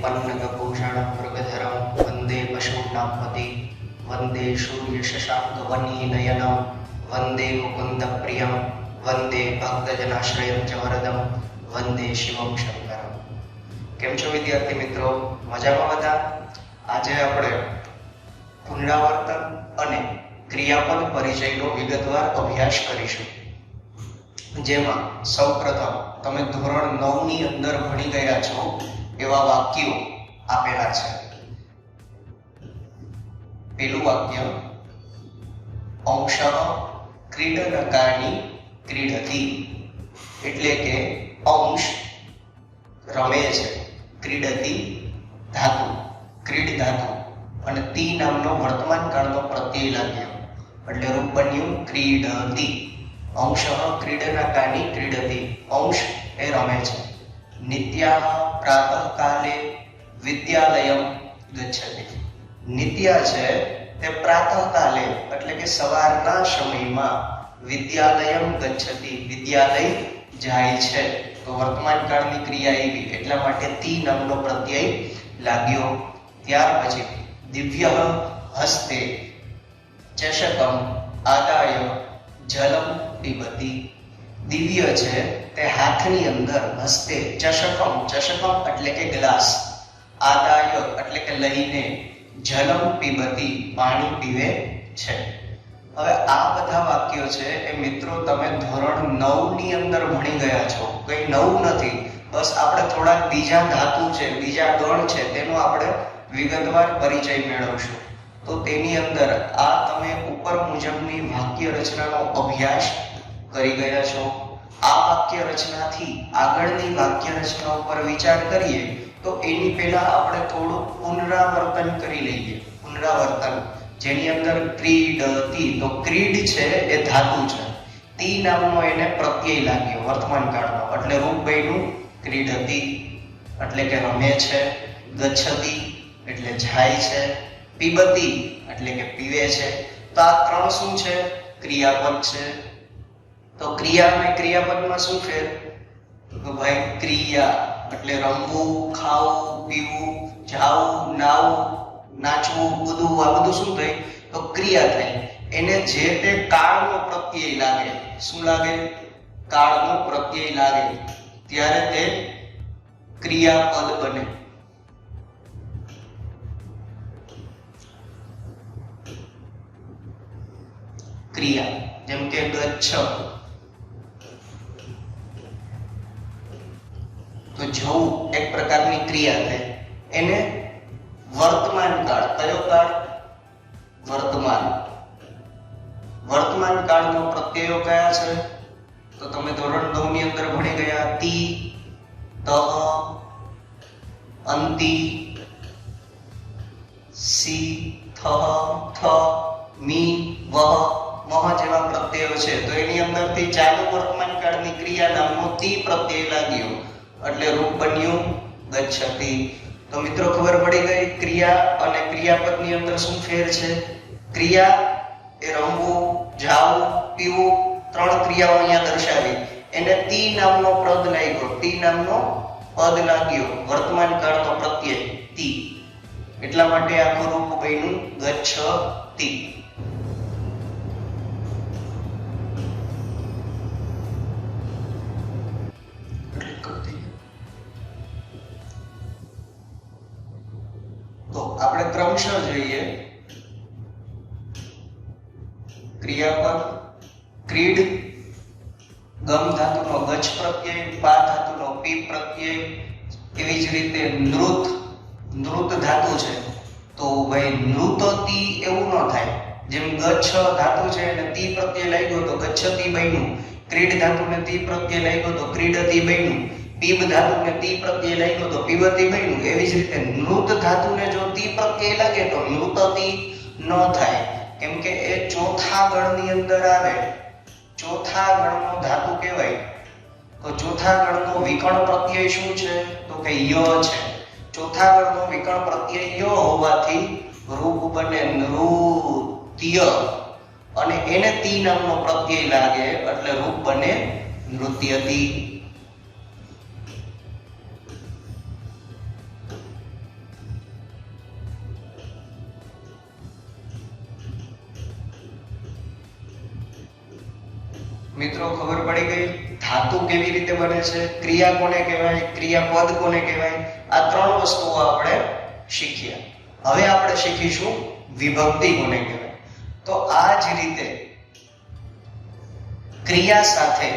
पन्नगभूषण मृगधरं वन्दे पशूनां पति वन्दे सूर्यशशाङ्कवनीनयनं वन्दे मुकुन्दप्रियं वन्दे भक्तजनाश्रयं च वरदं वन्दे शिवं शङ्करं। केम छो विद्यार्थी मित्रों, मजामां बधा? આજે આપણે પુનરાવર્તન અને ક્રિયાપદ પરિચયનો વિગતવાર અભ્યાસ કરીશું, જેમાં સૌપ્રથમ તમે ધોરણ 9 ની અંદર ભણી ગયા છો એવા વાક્યો આપેલા છે। પેલું વાક્ય, અંશઃ ક્રીડનકાની ક્રીડતિ, એટલે કે અંશ રમે છે, ક્રીડતિ ધાતુ, ક્રીડ ધાતુ અને તી નામનો વર્તમાન કાળનો પ્રત્યય લાગ્યો એટલે રૂપ બન્યું ક્રીડતિ। અંશઃ ક્રીડનકાની ક્રીડતિ, અંશ એ રમે છે। નિત્યાઃ પ્રાતઃકાલે વિદ્યાલયમ ગચ્છતિ, નિત્યા છે તે પ્રાતઃકાલે એટલે કે સવારના સમયમાં વિદ્યાલયમ ગચ્છતિ વિદ્યાલય જાય છે, તો વર્તમાન કાળની ક્રિયા એવી એટલા માટે તી નામનો પ્રત્યય લાગ્યો। ત્યાર પછી દિવ્ય હસ્તે ચષકમ આદાય જલમ પીબતિ, દિવ્ય છે તે હાથની અંદર હસ્તે ચષકમ, ચષકમ એટલે કે ગ્લાસ, આદાય એટલે કે લઈને, જલમ પીબતિ પાણી પીવે છે। હવે આ બધા વાક્યો છે એ મિત્રો તમે ધોરણ 9 ની અંદર ભણી ગયા છો, કઈ નવું નથી, બસ આપણે થોડાક બીજા ધાતુ છે, બીજા ગણ છે તેનો આપણે વિગતવાર પરિચય મેળવશું। તો તેની અંદર આ તમે ઉપર મુજબની વાક્ય રચનાનો અભ્યાસ કરી ગયા છો। આ વાક્ય રચનાથી આગળની વાક્ય રચના ઉપર વિચાર કરીએ તો એની પહેલા આપણે થોડું પુનરાવર્તન કરી લઈએ। પુનરાવર્તન જેની અંદર ક્રીડતિ, તો ક્રીડ છે એ ધાતુ છે, તી નામનો એને પ્રત્યય લાગ્યો વર્તમાન કાળનો એટલે રૂપ બન્યું ક્રીડતિ એટલે કે રમે છે, ગચ્છતિ એટલે જાય છે, પીબતિ એટલે કે પીવે છે। તો આ ત્રણ શું છે? ક્રિયાપદ છે। તો ક્રિયા અને ક્રિયાપદમાં શું ફેર? તો ભાઈ ક્રિયા એટલે રમવું, ખાવું, પીવું, જાવું, નાવું, નાચવું, કૂદવું, આ બધું શું થાય? તો ક્રિયા થાય। એને જે તે કાળનો પ્રત્યય લાગે, શું લાગે? કાળનો પ્રત્યય લાગે ત્યારે તે ક્રિયાપદ બને। ક્રિયા જેમ કે ગચ્છ, તો જવું એક પ્રકારની ક્રિયા છે, એને વર્તમાન કાળ, કયો કાળ? વર્તમાન, વર્તમાન કાળનો પ્રત્યયો કયા છે? તો તમે ધોરણ 9 ની અંદર ભણી ગયા તી, તહ, અંતિ, સી, થહ, થ, મી, વહ, મહ જેવા પ્રત્યયો છે, તો એની અંદરથી ચાલુ વર્તમાન કાળની ક્રિયા નામનો તી પ્રત્યય લાગ્યો એટલે રૂપ બન્યું ગચ્છતિ। તો મિત્રો ખબર પડી ગઈ ક્રિયા અને ક્રિયાપદની અંદર શું ફેર છે? ક્રિયા એ રમવું, જાવું, પીવું, ત્રણ ક્રિયાઓ અહીંયા દર્શાવી, એને તી નામનો પદ લાગ્યો, તી નામનો પદ લાગ્યો વર્તમાન કાળનો પ્રત્યય તી, એટલા માટે આખું રૂપ બન્યું ગચ્છતિ। તો આપણે ક્રમશઃ જોઈએ। ક્રિયાપદ ક્રીડ, ગમ ધાતુનો ગચ્છ પ્રત્યય, પા ધાતુનો પી પ્રત્યય, એવી જ રીતે નૃત, નૃત ધાતુ છે તો ભાઈ નૃતતિ એવું ન થાય, જેમ ગચ્છ ધાતુ છે અને તી પ્રત્યય લાગ્યો તો ગચ્છતિ બન્યું, ક્રીડ ધાતુને તી પ્રત્યય લાગ્યો તો ક્રીડતિ બન્યું, પીબ ધાતુને તી પ્રત્યય લાગ્યો તો પીબતિ બન્યું। એવી જ રીતે નૃત ધાતુને જો તી પ્રત્યય લાગે તો નૃતતિ ન થાય, કેમ કે એ ચોથા ગણની અંદર આવે, ચોથા ગણનો ધાતુ કહેવાય। તો ચોથા ગણનો વિકર્ણ પ્રત્યય શું છે? તો કે ય છે। ચોથા ગણનો વિકર્ણ પ્રત્યય ય હોવાથી રૂપ બને નૃત્ય અને એને તી નામનો પ્રત્યય લાગે એટલે રૂપ બને નૃત્યતિ। મિત્રો ખબર પડી ગઈ ધાતુ કેવી રીતે બને છે, ક્રિયા કોને કહેવાય, ક્રિયાપદ કોને કહેવાય, આ ત્રણ વસ્તુઓ આપણે શીખ્યા. હવે આપણે શીખીશું વિભક્તિ કોને કહેવાય. તો આ જ રીતે ક્રિયા સાથે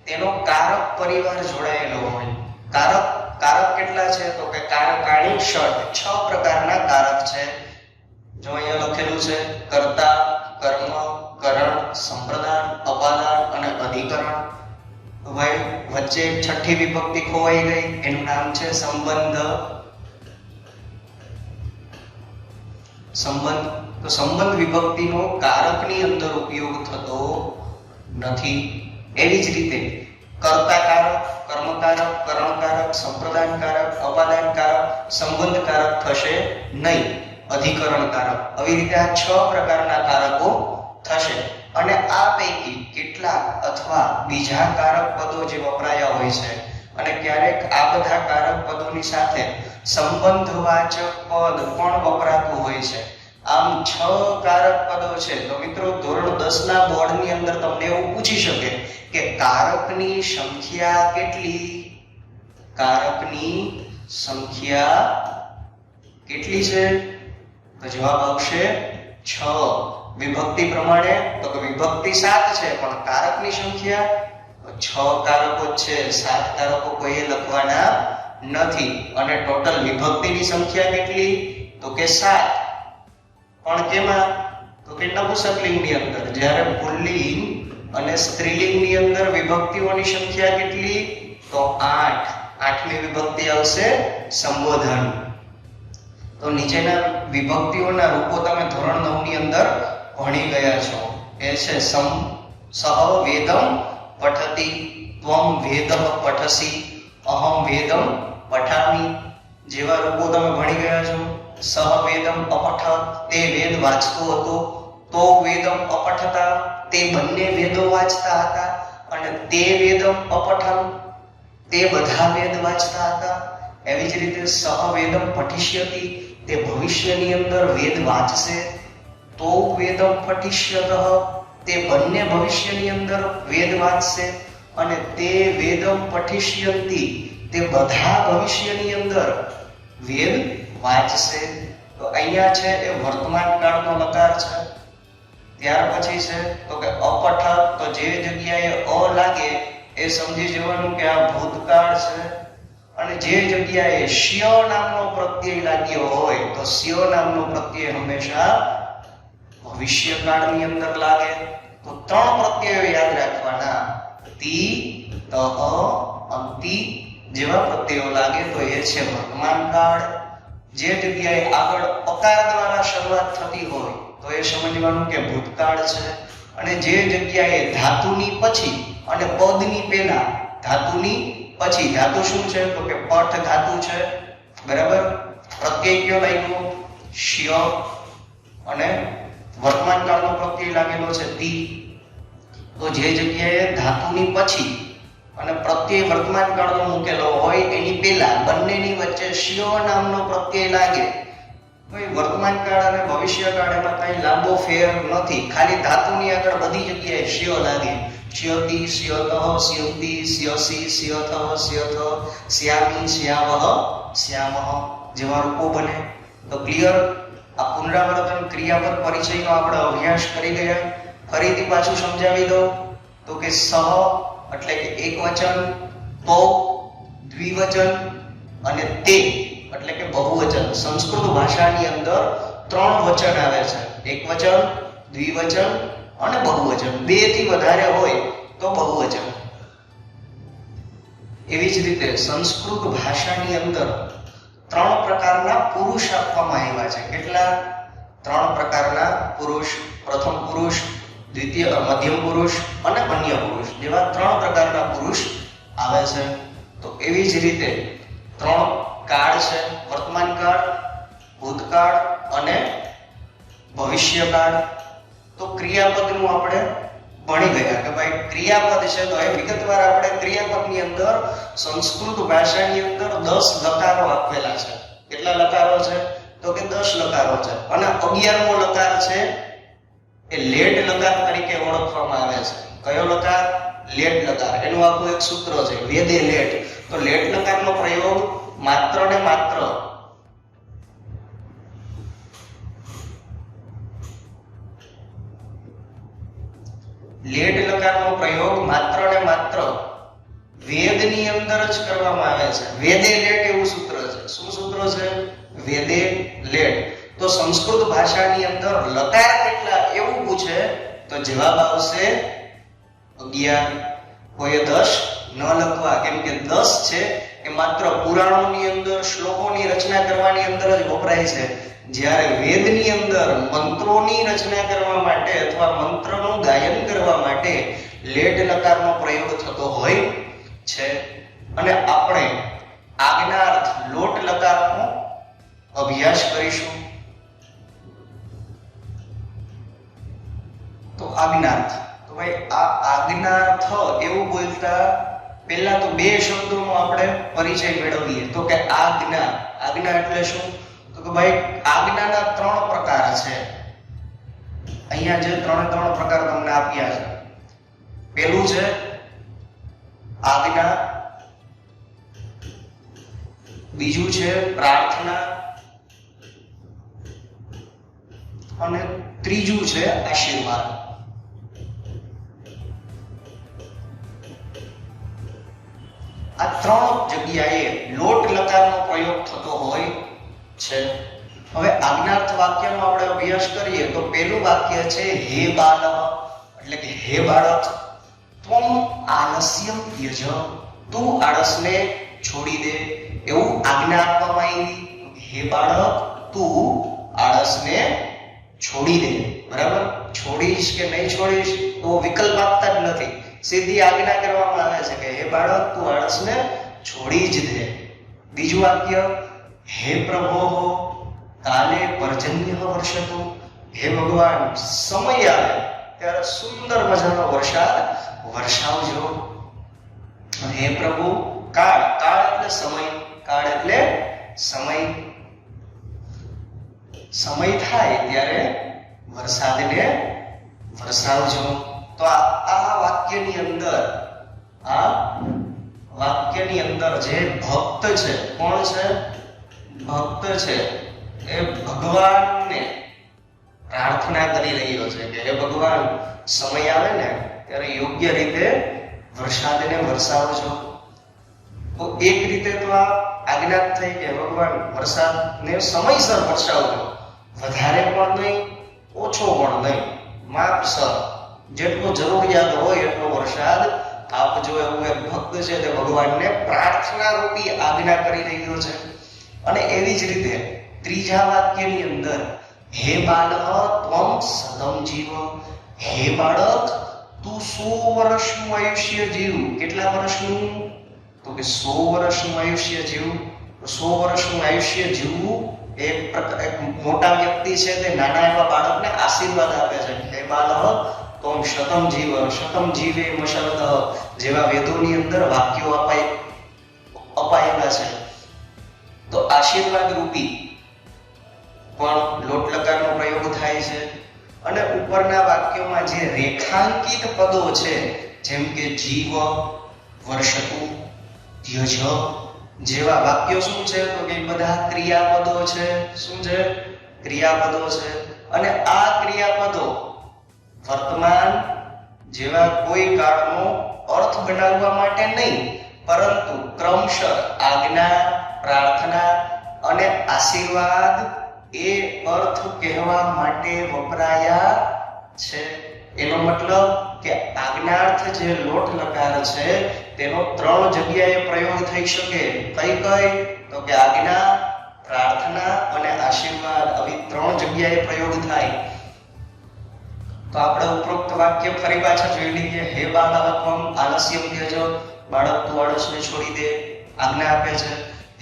તેનો કારક પરિવાર જોડાયેલો હોય. કારક કેટલા છે તો કે કારકાણી ષટ, 6 પ્રકારના કારક છે. જો અહીંયા લખેલું છે કર્તા, કર્મ, કરણ, સંપ્રદાન, અપાદાન અને અધિકરણ. ભાઈ વચ્ચે છઠ્ઠી વિભક્તિ ખોવાઈ ગઈ, એનું નામ છે સંબંધ. તો સંબંધ વિભક્તિનો કારકની અંદર ઉપયોગ થતો નથી. એવી જ રીતે કર્તાકારક, કર્મકારક, કરણકારક, સંપ્રદાનકારક, અપાદાનકારક, સંબંધકારક થશે નહીં, અધિકરણકારક. આવી રીતે આ 6 પ્રકારના કારકો થશે. અને આ પૈકી કેટલાક અથવા બીજા કારક પદો જે વપરાયા હોય છે અને ક્યારેક આ બધા કારક પદોની સાથે સંબંધવાચક પદ પણ વપરાતું હોય છે. આમ 6 કારક પદો છે. તો મિત્રો ધોરણ 10 ના બોર્ડની અંદર તમને એવું પૂછી શકે કે કારકની સંખ્યા કેટલી? કારકની સંખ્યા કેટલી છે? તો જવાબ આવશે 6. વિભક્તિ પ્રમાણે તો કે વિભક્તિ 7 છે પણ કારકની સંખ્યા 6 કારકો છે, 7 કારકો કોઈએ લખવાના નથી. અને ટોટલ વિભક્તિની સંખ્યા કેટલી? તો કે 7. પણ કેમાં? તો કે નપુંસકલિંગની અંદર. જ્યારે પુલ્લિંગ અને સ્ત્રીલિંગની અંદર વિભક્તિઓની સંખ્યા કેટલી? તો 8. 8મી વિભક્તિ આવશે સંબોધન. તો નીચેના વિભક્તિઓના રૂપો તમે ધોરણ 9 ની અંદર ભણી ગયા છો. એ છે સહ વેદમ પઠતી, ત્વમ વેદઃ પઠસી, અહમ વેદમ પઠામિ જેવા રૂપો તમે ભણી ગયા છો. સહ વેદમ અપઠત, તે વેદ વાંચતો હતો. તો વેદમ અપઠતા, તે બંને વેદો વાંચતા હતા. અને તે વેદમ અપઠન, તે બધા વેદ વાંચતા હતા. એવી જ રીતે સહ વેદમ પઠિષ્યતિ, તે ભવિષ્યની અંદર વેદ વાંચશે. તો વેદમ પઠિષ્યતઃ, તે બંને ભવિષ્યની અંદર વેદ વાંચશે. અને તે વેદમ પઠિષ્યન્તિ, તે બધા ભવિષ્યની અંદર વેદ વાંચશે. તો અહીંયા છે એ વર્તમાન કાળનો લકાર છે. ત્યાર પછી છે તો કે અપઠ, તો જે જગ્યાએ અ લાગે એ સમજી જવાનું કે આ ભૂતકાળ છે. અને જે જગ્યાએ શ્ય નામનો પ્રત્યય લાગ્યો હોય તો શ્ય નામનો પ્રત્યય હંમેશા ભવિષ્યકાળની અંદર લાગે. તો 3 પ્રત્યયો યાદ રાખવાના. તિ, તહ, અંતિ જેવા પ્રત્યયો લાગે તો એ છે વર્તમાન કાળ. જે જગ્યાએ આગળ અકાર દ્વારા શરૂઆત થતી હોય તો એ સમજવાનું કે ભૂતકાળ છે. અને જે જગ્યાએ ધાતુની પછી અને પદની પહેલા, ધાતુની પછી, ધાતુ શું છે તો કે પઠ ધાતુ છે, બરાબર. પ્રત્યય કયો લાગ્યો? શ્ય. અને વર્તમાન કાળનો પ્રત્યય લાગેલો છે તિ. તો જે જગ્યાએ ધાતુની પછી અને પ્રત્યય વર્તમાન કાળનો મૂકેલો હોય એની પહેલા બંનેની વચ્ચે શ્ય નામનો પ્રત્યય લાગે. ભાઈ વર્તમાન કાળ અને ભવિષ્ય કાળ એમાં કઈ લાંબો ફેર નથી. ખાલી ધાતુની આગળ બધી જગ્યાએ શ્ય લાગે. શ્યતિ, શ્યતઃ, શ્યંતિ, શ્યસી, શ્યથ, શ્યથ, શ્યામી, શ્યાવઃ, શ્યામઃ જેવા રૂપો બને. તો ક્લિયર? આ પુનરાવર્તન ક્રિયાપદ પરિચયનો આપણે અભ્યાસ કરી ગયા. ફરીથી પાછું સમજાવી દઉં તો કે સહ એટલે કે એકવચન, તો દ્વિવચન અને તે એટલે કે બહુવચન. સંસ્કૃત ભાષાની અંદર 3 વચન આવે છે. એકવચન, દ્વિવચન અને બહુવચન. 2 થી વધારે હોય તો બહુવચન. એવી જ રીતે સંસ્કૃત ભાષાની અંદર 3 પ્રકારના પુરુષ આપવામાં આવ્યા છે. કેટલા? 3 પ્રકારના પુરુષ. પ્રથમ પુરુષ, દ્વિતીય મધ્યમ પુરુષ અને અન્ય પુરુષ જેવા 3 પ્રકારના પુરુષ આવે છે. તો એવી જ રીતે 3 કાળ છે. વર્તમાન કાળ, ભૂતકાળ અને ભવિષ્યકાળ. તો ક્રિયાપદનું આપણે ભણી ગયા કે ભાઈ ક્રિયાપદ છે તો એ વિગતવાર આપણે ક્રિયાપદની અંદર સંસ્કૃત ભાષાની અંદર 10 લકારો આપેલા છે. કેટલા લકારો છે? તો કે 10 લકારો છે. અને 11મો લકાર છે એ લેટ લકાર તરીકે ઓળખવામાં આવે છે. કયો લકાર? લેટ લકાર, એનું આખું એક સૂત્ર છે વેદે લેટ. તો લેટ લકારનો પ્રયોગ માત્ર ને માત્ર લેટ લકારનો પ્રયોગ માત્ર ને માત્ર વેદની અંદર જ કરવામાં આવે છે. વેદે લેટ એવું સૂત્ર છે. શું સૂત્ર છે? વેદે લેટ. તો સંસ્કૃત ભાષાની અંદર લકાર કેટલા એવું પૂછે તો જવાબ આવશે 11. કોઈ 10 ન લખવા, કેમ કે 10 છે એ માત્ર પુરાણોની અંદર શ્લોકોની રચના કરવાની અંદર જ વપરાય છે. જ્યારે વેદની અંદર મંત્રોની રચના કરવા માટે અથવા મંત્રનું ગાયન કરવા માટે લેટ લકારનો પ્રયોગ થતો હોય છે. અને આપણે આજ્ઞાર્થ લોટ લકારનો અભ્યાસ કરીશું. તો આજ્ઞાર્થ, તો ભાઈ આ આજ્ઞાર્થ એવું બોલતા પહેલા તો બે શબ્દોનો આપણે પરિચય મેળવીએ. તો કે આજ્ઞા, આજ્ઞા એટલે શું? તો કે ભાઈ આજ્ઞાના 3 પ્રકાર છે. અહીંયા જે 3 પ્રકાર તમને આપ્યા છે. પહેલું છે આજ્ઞા, બીજું છે પ્રાર્થના અને ત્રીજું છે આશીર્વાદ. આ 3 જગ્યાએ લોટ લકારનો પ્રયોગ થતો હોય છે. હવે આજ્ઞાર્થ વાક્યનો આપણે અભ્યાસ કરીએ તો પહેલું વાક્ય છે હે બાલઃ, એટલે કે હે બાળક, ત્વમ આલસ્યમ ત્યજ, તું આળસને છોડી દે. એવું આજ્ઞા આપવામાં આવી. હે બાળક, તું આળસને છોડી દે. બરાબર? છોડીશ કે નહીં છોડીશ તો વિકલ્પ આપતા જ નથી, સીધી આજ્ઞા કરવામાં આવે છે કે હે બાળક, તું આળસને છોડી જ દે. બીજું વાક્ય હે પ્રભો કાલે પર્જન્ય વર્ષતુ, હે ભગવાન સમય આવે ત્યારે સુંદર મજાનો વરસાદ વરસાવજો. હે પ્રભુ કાળ, કાળ એટલે સમય, કાળ એટલે સમય, સમય થાય ત્યારે વરસાદને વરસાવજો. તો આ વાક્યની અંદર જે ભક્ત છે, કોણ છે? ભક્ત છે એ ભગવાનને પ્રાર્થના કરી રહ્યો છે કે હે ભગવાન સમય આવે ને ત્યારે યોગ્ય રીતે વરસાદને વરસાવજો. તો એક રીતે તો આ આજ્ઞા થઈ કે ભગવાન વરસાદને સમયસર વરસાવજો, વધારે પણ નહીં ઓછો પણ નહીં, માપસર જેટલો જરૂરિયાત હોય એટલો વરસાદ આપજો. એવું એક ભક્ત છે તે ભગવાનને પ્રાર્થના રૂપી આજ્ઞા કરી રહ્યો છે. અને એવી જ રીતે ત્રીજા વાક્યની અંદર હે બાલઃ ત્વમ સતમ જીવ, હે બાળક તું 100 વર્ષનું આયુષ્ય જીવ. કેટલા વર્ષનું? તો કે 100 વર્ષનું આયુષ્ય જીવ. 100 વર્ષનું આયુષ્ય જીવવું એક મોટા વ્યક્તિ છે તે નાના એવા બાળકને આશીર્વાદ આપે છે. હે બાલઃ ત્વમ શતમ જીવ, શતમ જીવે મશરત જેવા વેદોની અંદર વાક્યો અપાયેલા છે. તો આશીર્વાદ રૂપી પણ લોટ લકારનો પ્રયોગ થાય છે. અને ઉપરના વાક્યોમાં જે રેખાંકિત પદો છે જેમ કે જીવ, વર્ષતુ, ધ્યજ જેવા વાક્યો શું છે? તો કે બધા ક્રિયાપદો છે. શું છે? ક્રિયાપદો છે. અને આ ક્રિયાપદો વર્તમાન જેવા કોઈ કાળનો અર્થ બનાવવા માટે નહીં, પરંતુ ક્રમશઃ આજ્ઞા, પ્રાર્થના અને આશીર્વાદ એ અર્થ કહેવા માટે વપરાયા છે. એનો મતલબ કે આજ્ઞાર્થ જે લોટ લકાર છે તેનો 3 જગ્યાએ પ્રયોગ થઈ શકે. કઈ કઈ? તો કે આજ્ઞા, પ્રાર્થના અને આશીર્વાદ, આવી 3 જગ્યાએ પ્રયોગ થાય. તો આપણે ઉપરોક્ત વાક્ય ફરી પાછા જોઈ લઈએ. હે બાલઃ ત્વમ આલસ્યમ ત્યજ, બાળક તું આળસને છોડી દે, આજ્ઞા આપે છે.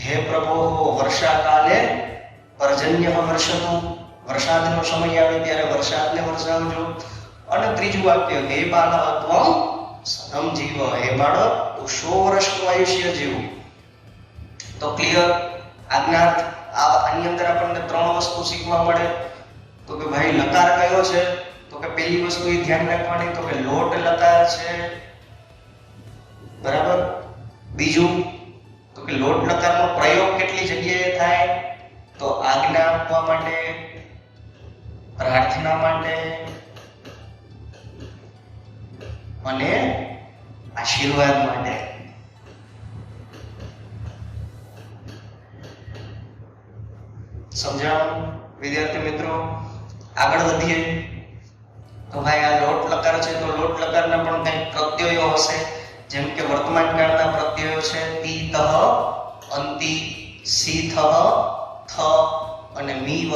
હે પ્રભો વર્ષા કાલે પર્જન્ય વર્ષતુ, વરસાદનો સમય આવે ત્યારે વરસાદને વરસાવજો. અને ત્રીજું વાક્ય હે બાલઃ ત્વમ સતમ જીવ, હે બાળક તું 100 વર્ષનું આયુષ્ય જીવ. તો ક્લિયર? આજ્ઞાર્થ આની અંદર આપણને 3 વસ્તુ શીખવા મળે. તો કે ભાઈ લકાર કયો છે? તો કે પહેલી વસ્તુ એ ધ્યાન રાખવાની તો કે લોટ લકાર છે. બરાબર. બીજું તો કે લોટ લકારનો પ્રયોગ કેટલી જગ્યાએ થાય? તો આજ્ઞા આપવા માટે, પ્રાર્થના માટે અને આશીર્વાદ માટે. સમજાણું વિદ્યાર્થી મિત્રો? આગળ વધીએ તો ભાઈ આ લોટ લકાર છે તો લોટ લકારના પણ કંઈક પ્રત્યયો હશે, જેમ કે વર્તમાન કાળના પ્રત્યયો છે પિતઃ, અંતિ, સીથઃ, થ અને મીવહ,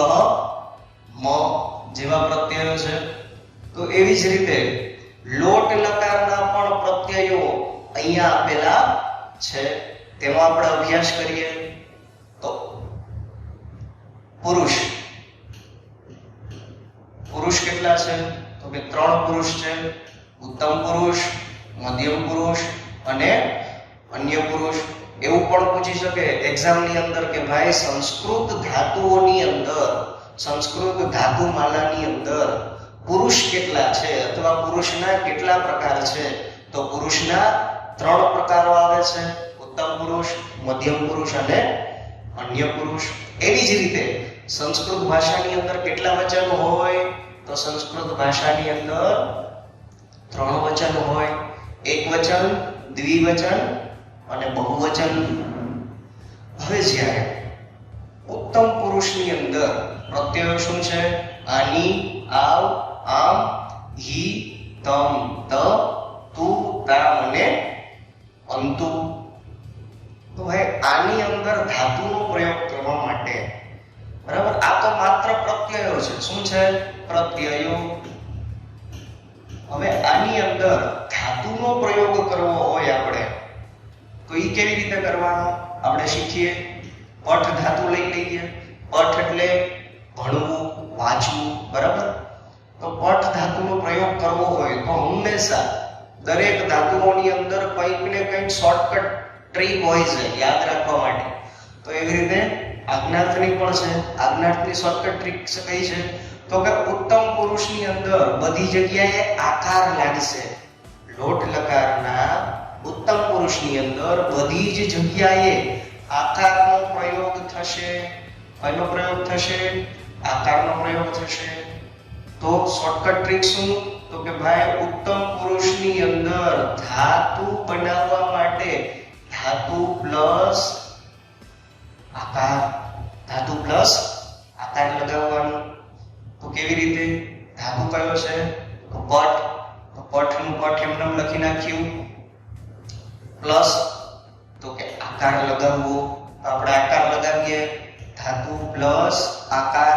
મ જેવા પ્રત્યયો છે. તો એવી જ રીતે લોટ લકારના પણ પ્રત્યયો અહીંયા આપેલા છે, તેમાં આપણે અભ્યાસ કરીએ. તો પુરુષ, પુરુષ કેટલા છે? તો કે 3 પુરુષ છે. ઉત્તમ પુરુષ, મધ્યમ પુરુષ અને અન્ય પુરુષ. એવું પણ પૂછી શકે એક્ઝામ ની અંદર કે ભાઈ સંસ્કૃત ધાતુઓની અંદર, સંસ્કૃત ધાતુમાલાની અંદર પુરુષ કેટલા છે અથવા પુરુષના કેટલા પ્રકાર છે? તો પુરુષના 3 પ્રકારો આવે છે, ઉત્તમ પુરુષ, મધ્યમ પુરુષ અને અન્ય પુરુષ. એવી જ રીતે સંસ્કૃત ભાષાની અંદર કેટલા વચન હોય? તો સંસ્કૃત ભાષાની અંદર 3 વચન હોય, એકવચન, દ્વિવચન અને બહુવચન. હવે જ્યારે ઉત્તમ પુરુષની અંદર પ્રત્યયો શું છે? આની, આવ, આમ, હી, તમ, ત, તુ, તામ અને અંતુ. તો ભાઈ આની અંદર ધાતુનો પ્રયોગ કરવા માટે, બરાબર, આ તો માત્ર પ્રત્યયો છે. શું છે? પ્રત્યયો. હવે આની અંદર ધાતુનો પ્રયોગ કરવો હોય આપણે તો એ કેવી રીતે કરવાનો આપણે શીખીએ. પઠ ધાતુ લઈ લઈએ. પઠ એટલે ભણવું, વાંચવું, બરાબર. તો પઠ ધાતુનો પ્રયોગ કરવો હોય તો હંમેશા દરેક ધાતુઓની અંદર કંઈક ને કંઈક શોર્ટકટ ટ્રીક હોય છે યાદ રાખવા માટે. તો એવી રીતે આજ્ઞાર્થની પણ છે. આજ્ઞાર્થની શોર્ટકટ ટ્રીક કઈ છે? તો કે ઉત્તમ પુરુષની અંદર બધી જગ્યાએ આકાર લાગશે. લોટ લકારના ઉત્તમ પુરુષની અંદર બધી જ જગ્યાએ આકારનો પ્રયોગ થશે. કયો પ્રયોગ થશે? આકારનો પ્રયોગ થશે. તો શોર્ટકટ ટ્રીક શું? તો કે ભાઈ ઉત્તમ પુરુષની અંદર ધાતુ બનાવવા માટે ધાતુ પ્લસ આકાર, ધાતુ પ્લસ આકાર લગાવવાનું. તો કેવી રીતે? ધાતુ કયો છે? તો પઠ. તો પઠનું પઠ એમને લખી નાખ્યું. પ્લસ તો કે આકાર લગાવવો. આપણે આકાર લગાવીએ. ધાતુ પ્લસ આકાર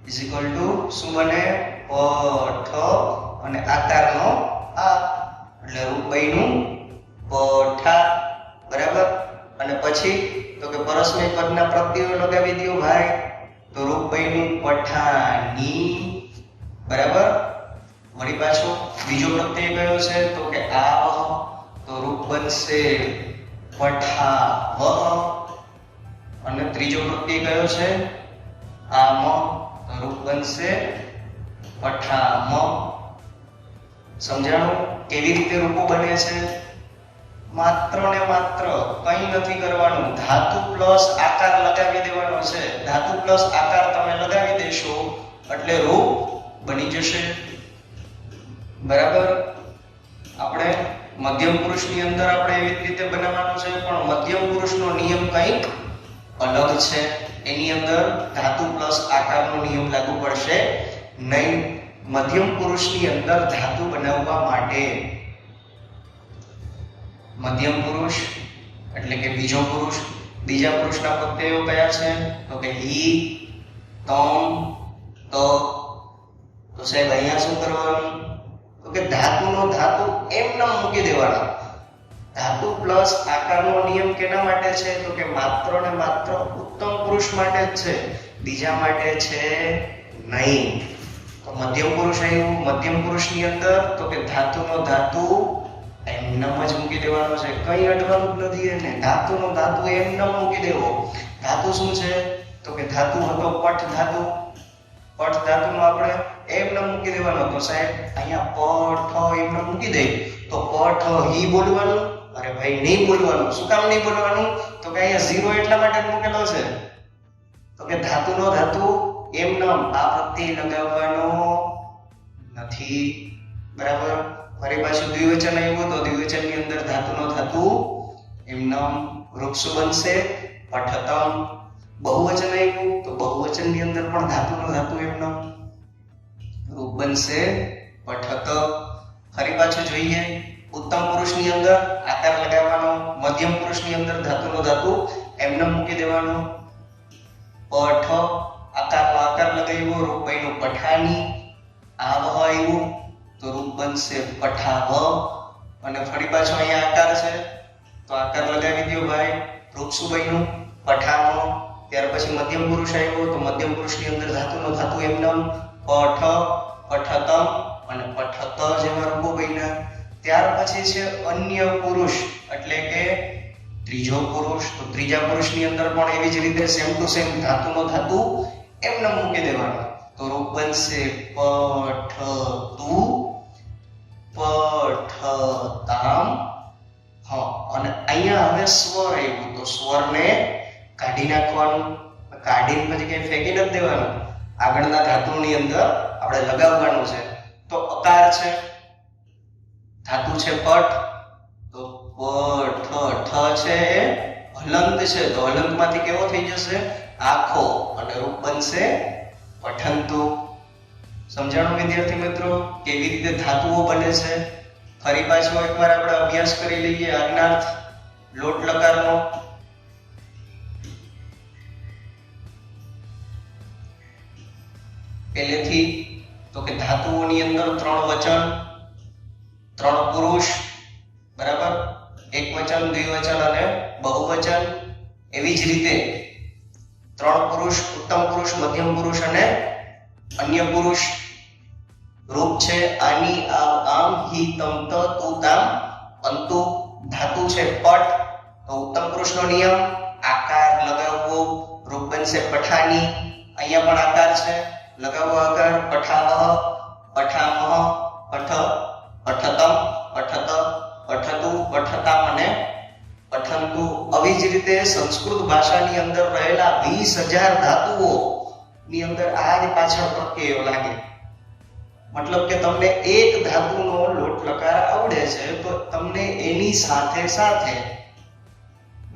ઇઝ ઇક્વલ ટુ શું બને? પઠ અને આકારનો આ એટલે રૂપયનું પઠા, બરાબર. અને પછી તો કે પરસ્મય પદના પ્રત્યયો લગાવી દો ભાઈ. તો રૂપયનું પઠાની, બરાબર. વળી પાછો બીજો પ્રત્યય કયો છે? તો કે આવ. તો રૂપ બનશે પઠાવ. અને ત્રીજો પ્રત્યય કયો છે? આમ. તો રૂપ બનશે પઠામ. સમજાણું કેવી રીતે રૂપો બને છે? માત્ર ને માત્ર કંઈ નથી કરવાનું, ધાતુ પ્લસ આકાર લગાવી દેવાનો છે. ધાતુ પ્લસ આકાર તમે લગાવી દેશો એટલે રૂપ બની જશે, બરાબર. આપણે મધ્યમ પુરુષની અંદર આપણે એવી રીતે બનાવવાનું છે, પણ મધ્યમ પુરુષનો નિયમ કંઈક અલગ છે. એની અંદર ધાતુ પ્લસ આકારનો નિયમ લાગુ પડશે નહીં. મધ્યમ પુરુષની અંદર ધાતુ બનાવવા માટે મધ્યમ પુરુષ એટલે કે બીજો પુરુષ, બીજા પુરુષના પ્રત્યયો કયા છે? તો કે હી, તમ, ત. તો સાહેબ અહીંયા શું કરવાનું? તો કે ધાતુનો ધાતુ એમને મૂકી દેવાનો. ધાતુ પ્લસ આકારનો નિયમ કેના માટે છે? તો કે માત્ર ને માત્ર ઉત્તમ પુરુષ માટે જ છે, બીજા માટે છે નહીં. તો મધ્યમ પુરુષ આવ્યું. મધ્યમ પુરુષની અંદર તો કે ધાતુનો ધાતુ એમનેમ જ મૂકી દેવાનો છે, કંઈ અડવાનું જ નથી એને. ધાતુનો ધાતુ એમનેમ મૂકી દેવો. ધાતુ શું છે? તો કે ધાતુ હતો પઠ ધાતુ. પઠ ધાતુનો આપણે એમનેમ મૂકી દેવાનો. તો સાહેબ અહીંયા પઠ એમને મૂકી દે તો પઠ હી બોલવાનું. અરે ભાઈ નહીં બોલવાનું. શું કામ નહીં બોલવાનું? તો કે અહીંયા 0 એટલા માટે મૂકેલો છે તો કે ધાતુનો ધાતુ એમનેમ આ પ્રત્યય લગાવવાનો નથી. બરાબર. ફરી પાછું દ્વિવચન આવ્યું તો દ્વિવચનની અંદર ધાતુનો ધાતુ એમનેમ. રૂપ શું બનશે? પઠતમ. બહુવચન આવ્યું તો બહુવચનની અંદર પણ ધાતુનો ધાતુ એમનેમ. રૂપ બનશે પઠત. ફરી પાછું જોઈએ ઉત્તમ પુરુષની અંદર આકાર લગાવવાનો, મધ્યમ પુરુષની અંદર ધાતુનો ધાતુ એમને મૂકી દેવાનો. પઠ આકારનો આકાર લગાવ્યો, રૂપ બન્યું પઠાની. આવ આવ્યું તો રૂપ બનશે પઠાવ. અને ફરી પાછો અહીંયા આકાર છે તો આકાર લગાવી દો ભાઈ. રૂપ શું બન્યું? પઠાનો. ત્યાર પછી મધ્યમ પુરુષ આવ્યો તો મધ્યમ પુરુષની અંદર ધાતુનો ધાતુ એમને પઠ, પઠતમ અને પઠત જેવા રૂપો બન્યા. ત્યાર પછી છે અન્ય પુરુષ એટલે કે ત્રીજો પુરુષ. તો ત્રીજા પુરુષની અંદર પણ એવી જ રીતે સેમ ટુ સેમ ધાતુનો ધાતુ એમને મૂકી દેવાનો તો રૂપ બનશે પઠતુ, પઠતામ. હા, અને અહીંયા હવે સ્વર આવ્યું તો સ્વરને કાઢી નાખવાનું. કાઢીને પછી કઈ ફેંકી નથી દેવાનું, આગળના ધાતુની અંદર આપણે લગાવવાનું છે. તો અકાર છે, ધાતુ છે પઠ તો પઠ. ઠ છે એ હલંત છે તો હલંતમાંથી કેવો થઈ જશે? આખો. અને રૂપ બનશે પઠંતુ. સમજાણું વિદ્યાર્થી મિત્રો કેવી રીતે ધાતુઓ બને છે? ફરી પાછો એકવાર આપણે અભ્યાસ કરી લઈએ આજ્ઞાર્થ લોટ લકારનો. પહેલેથી તો કે ધાતુઓની અંદર 3 વચન, 3 પુરુષ. બરાબર. એક વચન, દ્વિવચન અને બહુવચન. એવી જ રીતે 3 પુરુષ, ઉત્તમ પુરુષ, મધ્યમ પુરુષ અને અન્ય પુરુષ. રૂપ છે આની, આવ, આમ, હી, તમ, ત, તુ, તામ, અંતુ. ધાતુ છે પઠ તો ઉત્તમ પુરુષનો નિયમ આકાર લગાવવો. રૂપ બનશે પઠાની. અહીંયા પણ આકાર છે, લગાવો આકાર. પઠાવહ, પઠામહ, પઠ, પઠતમ, પઠત, પઠતુ, પઠતામ અને પઠંતુ. આવી જ રીતે સંસ્કૃત ભાષાની અંદર રહેલા 20,000 ધાતુઓ ની અંદર આ જ પાછળ પ્રત્યયો લાગે. મતલબ કે તમને એક ધાતુનો લોટ લકાર આવડે છે તો તમને એની સાથે સાથે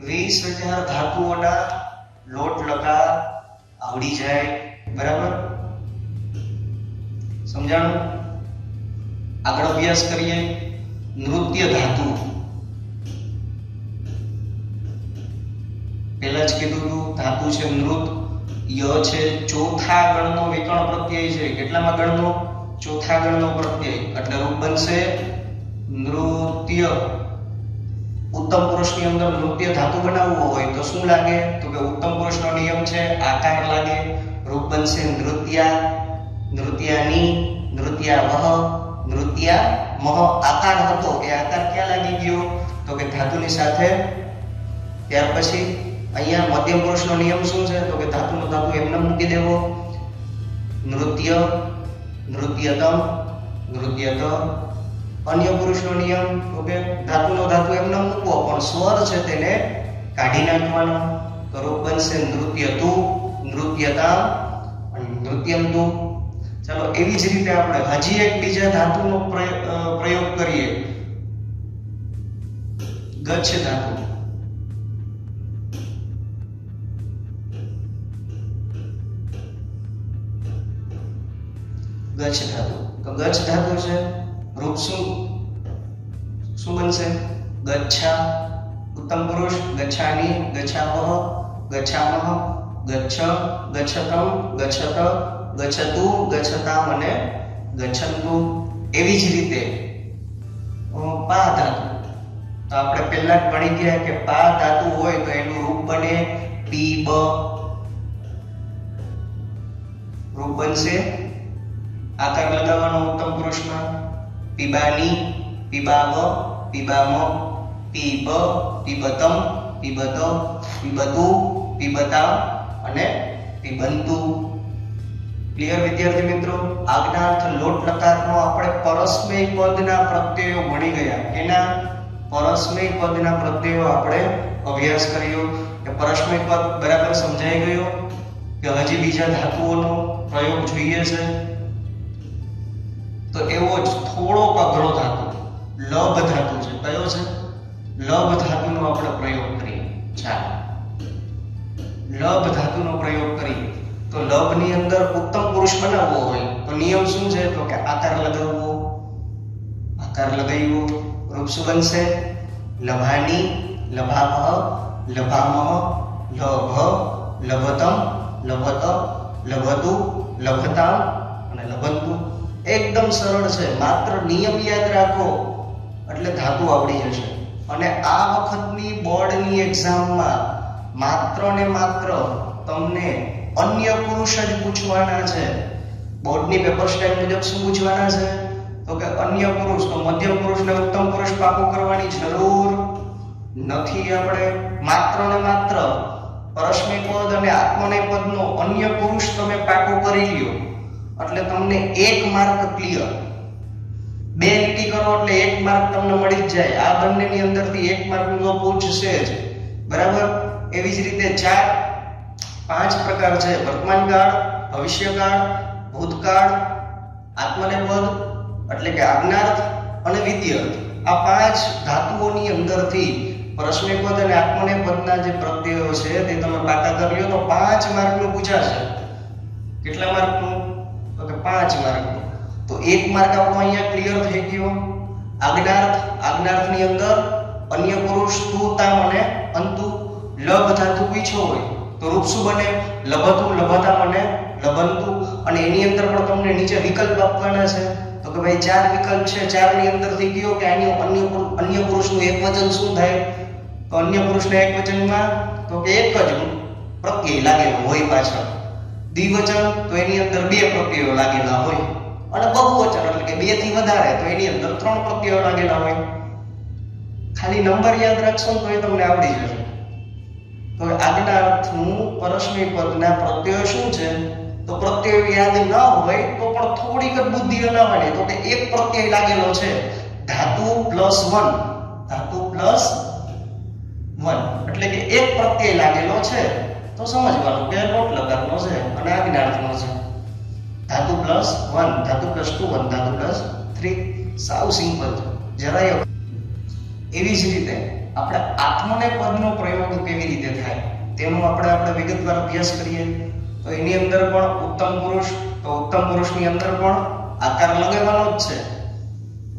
20,000 ધાતુઓના લોટ લકાર આવડી જાય. બરાબર. સમજાણું? આગળ અભ્યાસ કરીએ. નૃત્ય ધાતુ. પહેલા જ કીધું હતું ધાતુ છે નૃત. ય છે ચોથા ગણનો વિકર્ણ પ્રત્યય છે. કેટલામાં ગણનો? ચોથા ગણનો પ્રત્યય. એટલે રૂપ બનશે નૃત્ય. ઉત્તમ પુરુષની અંદર નૃત્ય ધાતુ બનાવવો હોય તો શું લાગે? તો કે ઉત્તમ પુરુષનો નિયમ છે આકાર લાગે. રૂપ બનશે નૃત્યા, નૃત્યાની, નૃત્યાવહ, નૃત્યામહ. આકાર હતો એ આકાર ક્યાં લાગી ગયો? તો કે ધાતુની સાથે. ત્યાર પછી અહીંયા મધ્યમ પુરુષનો નિયમ શું છે? તો કે ધાતુનો ધાતુ એમને મૂકી દેવો. નૃત્ય, નૃત્યતમ, નૃત્યત. અન્ય પુરુષનો નિયમ તો કે ધાતુનો ધાતુ એમને મૂકવો પણ સ્વર છે તેને કાઢી નાખવાનો તો રૂપ બનશે નૃત્યતુ, નૃત્યતામ અને નૃત્યંતુ. ચાલો એવી જ રીતે આપણે હજી એક બીજા ધાતુનો પ્રયોગ કરીએ. ગચ્છ ધાતુ. ગચ્છ ધાતુ. તો ગચ્છ ધાતુ છે. રૂપ શું બનશે? ગચ્છા. ઉત્તમ પુરુષ ગચ્છાની, ગચ્છાવહ, ગચ્છામહ, ગચ્છ, ગચ્છતમ, ગચ્છત, ગચ્છતુ, ગચ્છતામ અને ગચ્છન્તુ. એવી જ રીતે પા ધાતુ. તો આપણે પહેલા જ ભણી ગયા કે પા ધાતુ હોય તો એનું રૂપ બને પીબ. રૂપ બનશે આકાર લગાવવાનો ઉત્તમ પુરુષમાં. પીબાની, પીબાવ, પીબામ, પીબ, પીબતમ, પીબત, પીબતુ, પીબતામ અને પીબંતુ. ક્લિયર વિદ્યાર્થી મિત્રો? આજ્ઞાર્થ લોટ લકારનો આપણે પરસ્મય પદના પ્રત્યયો ભણી ગયા. કેના? પરસ્મય પદના પ્રત્યયો આપણે અભ્યાસ કર્યો કે પરસ્મય પદ બરાબર સમજાઈ ગયો કે હજી બીજા ધાતુઓનો પ્રયોગ જોઈએ છે? તો એવો જ થોડોક અઘરો ધાતુ લભ ધાતુ છે. કયો છે? લભ ધાતુનો આપણે પ્રયોગ કરીએ. ચાલો લભ ધાતુનો પ્રયોગ કરીએ. તો લભની અંદર ઉત્તમ પુરુષ બનાવવો હોય તો નિયમ શું છે? તો કે આકાર લગાવવો. આકાર લગાવ્યો, રૂપ શું બનશે? લભાની, લભામહ, લભામહ, લભ, લભતમ, લભત, લભતુ, લભતામ અને લભંતુ. એકદમ સરળ છે. માત્ર નિયમ યાદ રાખો એટલે ધાતુ આવડી જશે. અને આ વખતની બોર્ડની એક્ઝામમાં માત્ર ને માત્ર તમને અન્ય પુરુષ જ પૂછવાના છે. બોર્ડની પેપર સ્ટાઇલ મુજબ શું પૂછવાના છે? તો કે અન્ય પુરુષ. તો મધ્યમ પુરુષ ને ઉત્તમ પુરુષ પાકું કરવાની જરૂર નથી. આપણે માત્ર ને માત્ર પરસ્મય પદ અને આત્મનેય પદનો અન્ય પુરુષ તમે પાકું કરી લ્યો એટલે તમને 1 માર્ક ક્લિયર. 2 લીટી કરો એટલે 1 માર્ક તમને મળી જ જાય. આ બંનેની અંદરથી 1 માર્કનું તો પૂછશે જ. બરાબર? એવી જ રીતે 5 પ્રકાર છે: વર્તમાન કાળ, ભવિષ્યકાળ, ભૂતકાળ, આત્મનેય પદ એટલે કે આજ્ઞાર્થ અને વિદ્યાર્થ. આ 5 ધાતુઓની અંદરથી પરસ્મય પદ અને આત્મનેય પદના જે પ્રત્યયો છે તે તમે પાકા કરી લો તો 5 માર્કનું પૂછાશે. કેટલા માર્કનું? તો કે 5 માર્કનું. તો 1 માર્ક આપણો અહીંયા ક્લિયર થઈ ગયો. આજ્ઞાર્થ, આજ્ઞાર્થની અંદર અન્ય પુરુષ તુ, તામ અને અંતુ. લભ ધાતુ પૂછ્યો હોય તો રૂપ શું બને? લભતુ, લભતામ અને લભંતુ. અને એની અંદર પણ તમને નીચે વિકલ્પ આપવાના છે. તો કે ભાઈ 4 વિકલ્પ છે. 4 ની અંદરથી કયો કે આની અન્ય પુરુષનું એકવચન શું થાય? તો અન્ય પુરુષના એકવચનમાં તો કે એક જ પ્રત્યય લાગેલો હોય પાછળ. દ્વિવચન તો એની અંદર 2 પ્રત્યયો લાગેલા હોય. અને બહુવચન એટલે કે 2 થી વધારે તો એની અંદર 3 પ્રત્યયો લાગેલા હોય. ખાલી નંબર યાદ રાખશો તો એ તમને આવડી જશે. તો આજ્ઞાર્થનું પરસ્મય પદના પ્રત્યયો શું છે? તો પ્રત્યય યાદ ન હોય તો પણ થોડીક જ બુદ્ધિ હલાવવાની. તો કે એક પ્રત્યય લાગેલો છે ધાતુ +1. ધાતુ +1 એટલે કે એક પ્રત્યય લાગેલો છે તો સમજવાનું કે લોટ લગાડનો છે અને આજ્ઞાર્થનો છે. ધાતુ +1, ધાતુ +2, ધાતુ +3. સાવ સિમ્પલ છે. જરાય એવી જ રીતે આપણે આત્મનેય પદનો પ્રયોગ કેવી રીતે થાય તેનો આપણે વિગતવાર અભ્યાસ કરીએ. તો એની અંદર પણ ઉત્તમ પુરુષ. તો ઉત્તમ પુરુષની અંદર પણ આકાર લગાવવાનો જ છે.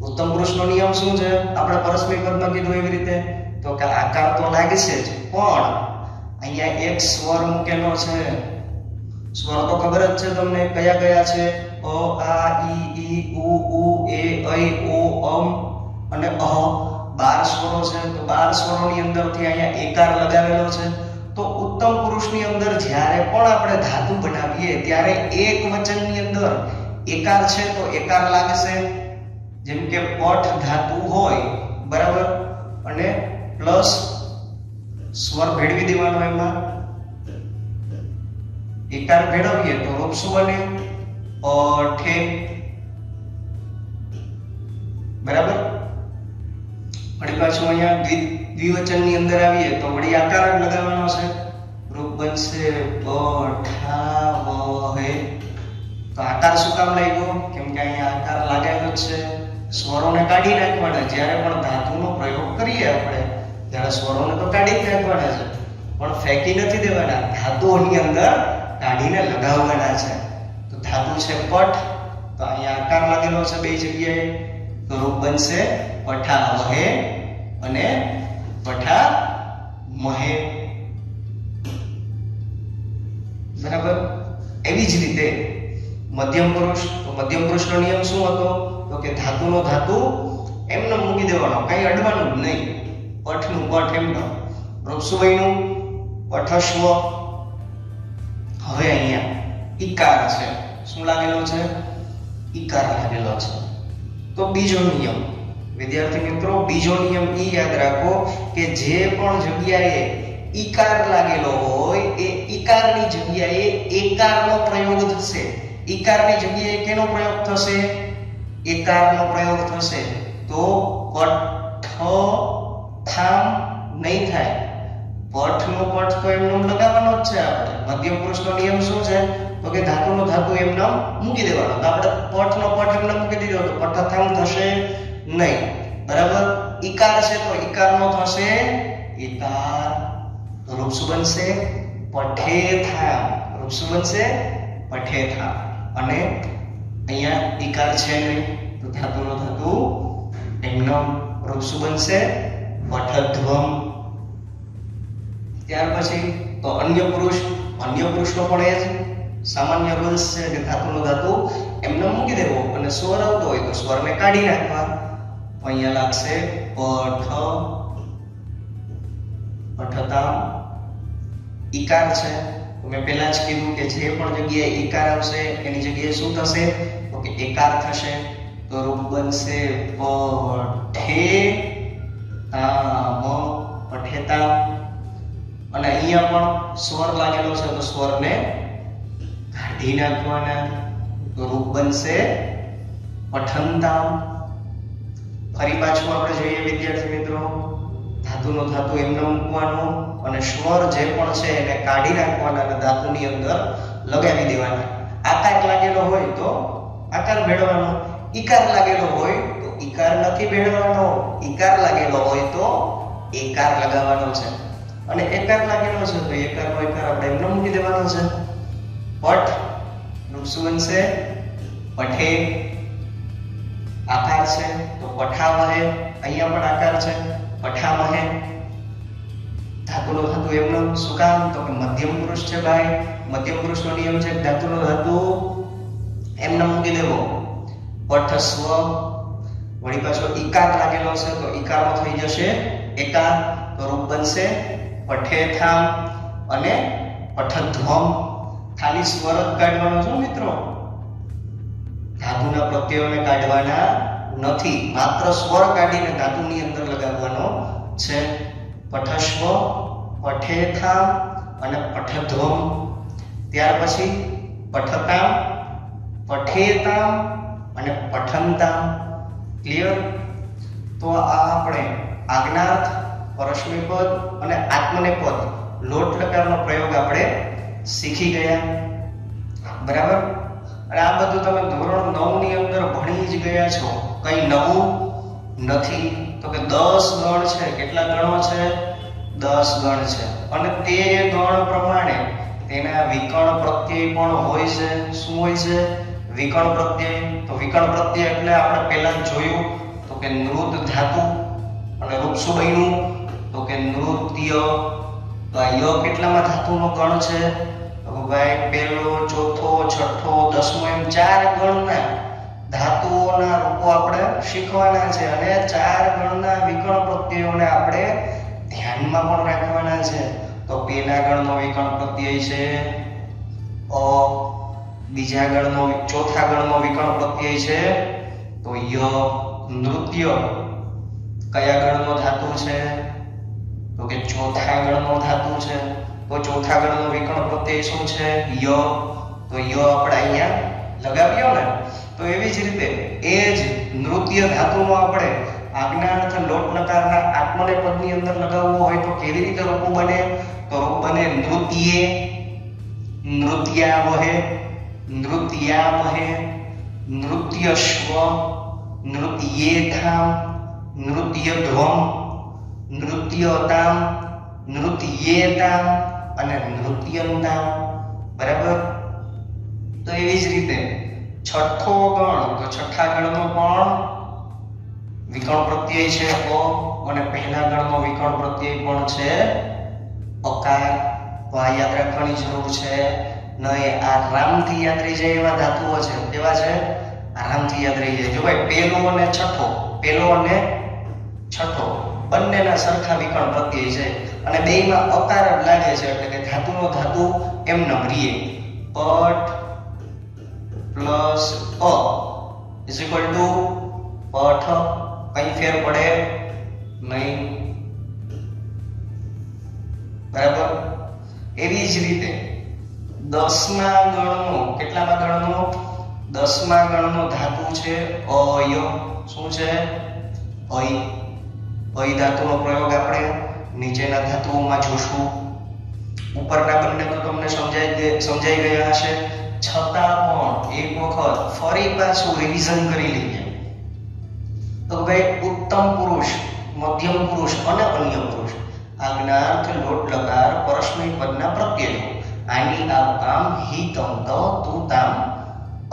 ઉત્તમ પુરુષનો નિયમ શું છે? આપણે પરસ્મય પદમાં કીધું એવી રીતે તો કે આકાર તો લાગશે જ પણ અહીંયા એક સ્વર મૂકેલો છે. સ્વર તો ખબર જ છે તમને કયા કયા છે? અ, આ, ઈ, ઉ, એ, ઐ, ઓ, અને અહ. 12 સ્વરો છે. તો 12 સ્વરોની અંદરથી અહીંયા એકાર લગાવેલો છે. તો ઉત્તમ પુરુષની અંદર જ્યારે પણ આપણે ધાતુ બનાવીએ ત્યારે એક વચનની અંદર એકાર છે તો એકાર લાગશે. જેમ કે પઠ ધાતુ હોય, બરાબર, અને પ્લસ સ્વર ભેળવી દેવાનો. એમાં એકાર ભેળવીએ તો રૂપ શું બને? અઠે. બરાબર? વળી પાછું અહીંયા દ્વિવચનની અંદર આવીએ તો વળી આકાર જ લગાવવાનો છે. રૂપ બનશે પઠાવહે. તો આકાર શું કામ લાગ્યો? કેમ કે અહીંયા આકાર લાગેલો જ છે. સ્વરોને કાઢી નાખવાના. જ્યારે પણ ધાતુનો પ્રયોગ કરીએ આપણે ત્યારે સ્વરોને તો કાઢી જ નાખવાના છે પણ ફેંકી નથી દેવાના. ધાતુઓની અંદર કાઢીને લગાવવાના છે. તો ધાતુ છે પઠ તો અહીંયા આકાર લાગેલો છે 2 જગ્યાએ. તો રૂપ બનશે પઠાવહે અને પઠામહે. બરાબર? એવી જ રીતે મધ્યમ પુરુષ. તો મધ્યમ પુરુષનો નિયમ શું હતો? તો કે ધાતુનો ધાતુ એમને મૂકી દેવાનો, કઈ અડવાનું જ નહીં. પઠનું પઠ એમનો. રૂપ શું બન્યું? પઠસ્વ. હવે અહીંયા ઈકાર છે. શું લાગેલો છે? ઈકાર લાગેલો છે. તો બીજો નિયમ વિદ્યાર્થી મિત્રો, બીજો નિયમ એ યાદ રાખો કે જે પણ જગ્યાએ ઈકાર લાગેલો હોય એ ઈકારની જગ્યાએ એકારનો પ્રયોગ થશે. ઈકારની જગ્યાએ કેનો પ્રયોગ થશે? એકારનો પ્રયોગ થશે. તો પઠ થામ નહીં થાય. પઠનો પઠ તો એમનેમ લગાવવાનો જ છે. આપણે મધ્યમ પુરુષનો નિયમ શું છે તો કે ધાતુનો ધાતુ એમનેમ મૂકી દેવાનો. તો આપણે પઠનો પઠ એમનેમ મૂકી દીધો તો પઠથામ થશે નહીં. બરાબર. ઈકાર છે તો ઈકારનો થશે ઈકાર. તો રૂપ શું બનશે? પઠેથામ. રૂપ શું બનશે? પઠેથામ. અને અહીંયા ઈકાર છે નહીં તો ધાતુનો ધાતુ એમનેમ રૂપ શું બનશે? પઠધ્વમ. ત્યાર પછી તો અન્ય પુરુષનો પણ એ જ સામાન્ય રૂલ્સ છે કે ધાતુનો ધાતુ એમને મૂકી દેવો અને સ્વર આવતો હોય તો સ્વરને કાઢી નાખવા. તો અહીંયા લાગશે પઠતામ. ઈકાર છે તો મેં પહેલા જ કીધું કે જે પણ જગ્યાએ ઈકાર આવશે એની જગ્યાએ શું થશે તો કે એકાર થશે. તો રૂપ બનશે પઠેતામ. અને અહીંયા પણ સ્વર લાગેલો છે તો સ્વરને કાઢી નાખવાના. તો રૂપ બનશે પઠંતામ. ફરી પાછું આપણે જોઈએ વિદ્યાર્થી મિત્રો, ધાતુનો ધાતુ એમને મૂકવાનો અને સ્વર જે પણ છે એને કાઢી નાખવાના અને ધાતુની અંદર લગાવી દેવાના. આકાર લાગેલો હોય તો આકાર મેળવવાનો, ઈકાર લાગેલો હોય તો ઈકાર નથી મેળવવાનો, ઈકાર લાગેલો હોય તો એકાર લગાવવાનો છે. અને એકાર લાગેલો છે તો એકારનો એકાર આપણે એમને મૂકી દેવાનો છે. પઠ રૂપ શું બનશે? પઠે. આકાર છે તો પઠાવહે. અહીંયા પણ આકાર છે પઠામહે. ધાતુનો ધાતુ એમનો શું કામ તો કે મધ્યમ પુરુષ છે ભાઈ. મધ્યમ પુરુષનો નિયમ છે ધાતુનો ધાતુ એમને મૂકી દેવો. પઠસ્વ. વળી પાછો ઈકાર લાગેલો છે તો ઈકારનો થઈ જશે એકાર. તો રૂપ બનશે પઠેથામ અને પઠધ્વમ. ખાલી સ્વર જ કાઢવાનો છો મિત્રો, ધાતુના પ્રત્યયોને કાઢવાના નથી. માત્ર સ્વર કાઢીને ધાતુની અંદર લગાવવાનો છે. પઠસ્વ, પઠેથામ અને પઠધ્વમ. ત્યાર પછી પઠતામ, પઠેતામ અને પઠંતામ. ક્લિયર? તો આ આપણે આજ્ઞાર્થ, પરસ્મૈપદ અને આત્મનેપદ લોટ લકારનો પ્રયોગ આપણે શીખી ગયા. બરાબર. અને આ બધું તમે ધોરણ 9 ની અંદર ભણી જ ગયા છો. કઈ નવું નથી. તો કે 10 ગણ છે. કેટલા ગણો છે? 10 ગણ છે. અને તે ગણ પ્રમાણે તેના વિકર્ણ પ્રત્યય પણ હોય છે. શું હોય છે? વિકર્ણ પ્રત્યય. તો વિકર્ણ પ્રત્યય એટલે આપણે પહેલા જોયું તો કે નૃત ધાતુ અને રૂપ શું બન્યું તો કે નૃત્ય. તો આ ય કેટલામાં ધાતુનો ગણ છે તો ભાઈ પહેલો, ચોથો, છઠ્ઠો, 10મો એમ 4 ગણના ધાતુઓના રૂપો આપણે શીખવાના છે. અને 4 ગણના વિકર્ણ પ્રત્યયોને આપણે ધ્યાનમાં પણ રાખવાના છે. તો પહેલા ગણનો વિકર્ણ પ્રત્યય છે અ. બીજા ગણનો, ચોથા ગણનો વિકર્ણ પ્રત્યય છે તો ય. નૃત્ય કયા ગણનો ધાતુ છે તો કે ચોથા ગણનો ધાતુ છે. તો ચોથા ગણનો વિકર્ણ પ્રત્યય શું છે? ય. તો ય આપણે અહીંયા લગાવ્યો ને. તો એવી જ રીતે એ જ નૃત્ય ધાતુનો આપણે આજ્ઞાર્થ લોટ લકારના આત્મનેપદની અંદર લગાવવો હોય તો કેવી રીતે રૂપ બને? તો રૂપ બને નૃત્યે, નૃત્યાવહે, નૃત્યામહે, નૃત્યશ્વ, નૃત્યેથામ, નૃત્યધ્વમ, નૃત્યતામ, નૃત્યેતામ અને નૃત્યંતામ. બરાબર. તો એવી જ રીતે છઠ્ઠો ગણ, તો છઠ્ઠા ગણનો પણ વિકર્ણ પ્રત્યય છે અ અને પહેલા ગણનો વિકર્ણ પ્રત્યય પણ છે અકાર. તો આ યાદ રાખવાની જરૂર છે. નહીં આ આરામથી યાદ રહી જાય એવા ધાતુઓ છે. કેવા છે? આરામથી યાદ રહી જાય. જો ભાઈ પહેલો અને છઠ્ઠો, પહેલો અને છઠ્ઠો બંનેના સરખા વિકર્ણ પ્રત્યય છે અને બેયમાં અકાર જ લાગે છે. એટલે કે ધાતુનો ધાતુ એમનેમ રીએ. પઠ પ્લસ અ ઇઝ ઇક્વલ ટુ પઠ. કઈ ફેર પડે નહીં. બરાબર. એવી જ રીતે 10મા ગણનો, કેટલામા ગણનો? 10મા ગણનો ધાતુ છે અય. શું છે? અય. ભય ધાતુનો પ્રયોગ આપણે નીચેના ધાતુઓમાં જોશું. ઉપરના બંને તો તમને સમજાઈ ગયા હશે, છતાં પણ એક વખત ફરી પાછું રિવિઝન કરી લઈએ. તો ભાઈ ઉત્તમ પુરુષ, મધ્યમ પુરુષ અને અન્ય પુરુષ આ જ્ઞાર્થ લોટ લકાર પરસ્મય પદના પ્રત્યયો. આની આવ આમ હિતમ ત તું તામ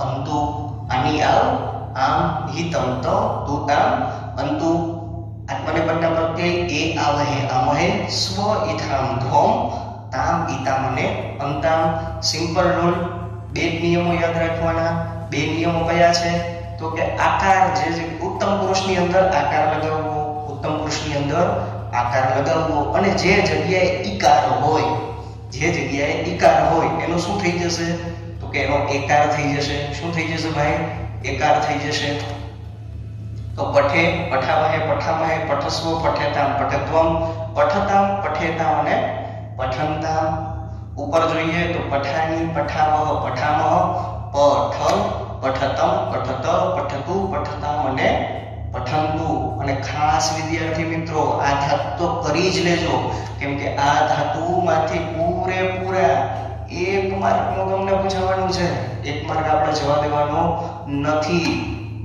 અંતુ. આની આવ આમ હિતમ ત તું તામ અંતુ. આત્મનેપદના પ્રત્યય એ આવહે આમહે સ્વ ઇથામ ધ્વમ તામ ઈતામને અંતામ. સિમ્પલ રૂલ, બે નિયમો યાદ રાખવાના. બે નિયમો કયા છે? તો કે આકાર જે ઉત્તમ પુરુષની અંદર આકાર લગાવવો, ઉત્તમ પુરુષની અંદર આકાર લગાવવો, અને જે જગ્યાએ ઈકાર હોય, જે જગ્યાએ ઈકાર હોય એનું શું થઈ જશે? તો કે એનો એકાર થઈ જશે. શું થઈ જશે ભાઈ? એકાર થઈ જશે. તો પઠે, પઠાવહે, પઠામહે, પઠસ્વ, પઠેતામ, પઠત્વમ, પઠતામ, પઠેતામ અને પઠંતામ. ઉપર જોઈએ તો પઠાની, પઠાવહ, પઠામહ, પઠ, પઠતમ, પઠત, પઠતુ, પઠતામ અને પઠંતુ. અને ખાસ વિદ્યાર્થી મિત્રો આ ધાતુ તો કરી જ લેજો, કેમ કે આ ધાતુમાંથી પૂરેપૂરા 1 માર્કનું તમને પૂછવાનું છે. 1 માર્ક આપણે જવા દેવાનો નથી.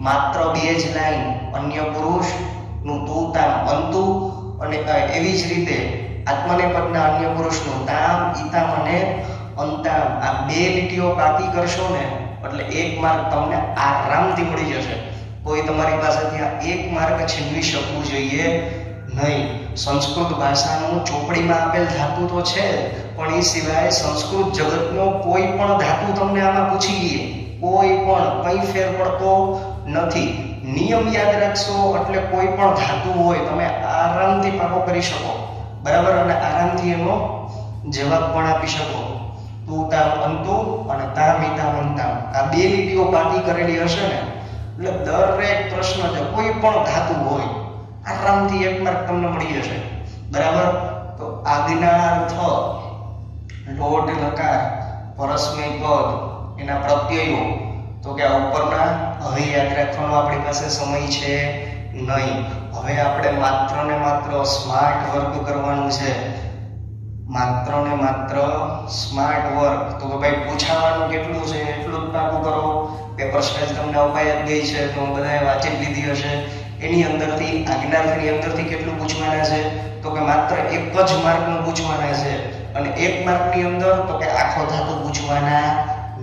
માત્ર 2 જ લાઈન, અન્ય પુરુષનું તું તામ અંતુ, અને એવી જ રીતે આત્મનેપદના અન્ય પુરુષનું તામ ઈતામ અને અંતામ. આ 2 લીટીઓ બાકી કરશો ને એટલે 1 માર્ક તમને આરામથી મળી જશે. કોઈ તમારી પાસેથી આ 1 માર્ક છીનવી શકવું જોઈએ નહીં. સંસ્કૃત ભાષાનું ચોપડીમાં આપેલ ધાતુ તો છે, પણ એ સિવાય સંસ્કૃત જગતનો કોઈ પણ ધાતુ તમને આમાં પૂછી લઈએ, કોઈ પણ કઈ ફેર પડતો નથી. નિયમ યાદ રાખશો એટલે કોઈ પણ ધાતુ હોય તમે આરામથી પાકો કરી શકો, બરાબર, અને આરામથી એનો જવાબ પણ આપી શકો. તું તામ અંતુ અને તામ ઈતામ અંતામ. આ 2 લીટીઓ બાકી કરેલી હશે ને એટલે દરેક પ્રશ્ન છે કોઈ પણ ધાતુ હોય આરામથી 1 માર્ક તમને મળી જશે, બરાબર. તો આજ્ઞાર્થ લોટ લકાર પરસ્મય પદ એના પ્રત્યયો, તો કે આ ઉપરના હવે યાદ રાખવાનો આપણી પાસે સમય છે નહીં. હવે આપણે માત્ર ને માત્ર સ્માર્ટ વર્ક કરવાનું છે, માત્ર ને માત્ર સ્માર્ટ વર્ક. તો ભાઈ પૂછાવાનું કેટલું છે એટલું જ પાકું કરો. પેપર સ્ટાઇલ તમને અપાઈ ગઈ છે તો બધાએ વાંચી લીધી હશે. એની અંદરથી આજ્ઞાર્થની અંદરથી કેટલું પૂછવાના છે? તો કે માત્ર 1 જ માર્કનું પૂછવાના છે. અને 1 માર્કની અંદર તો કે આખો ધાતુ પૂછવાના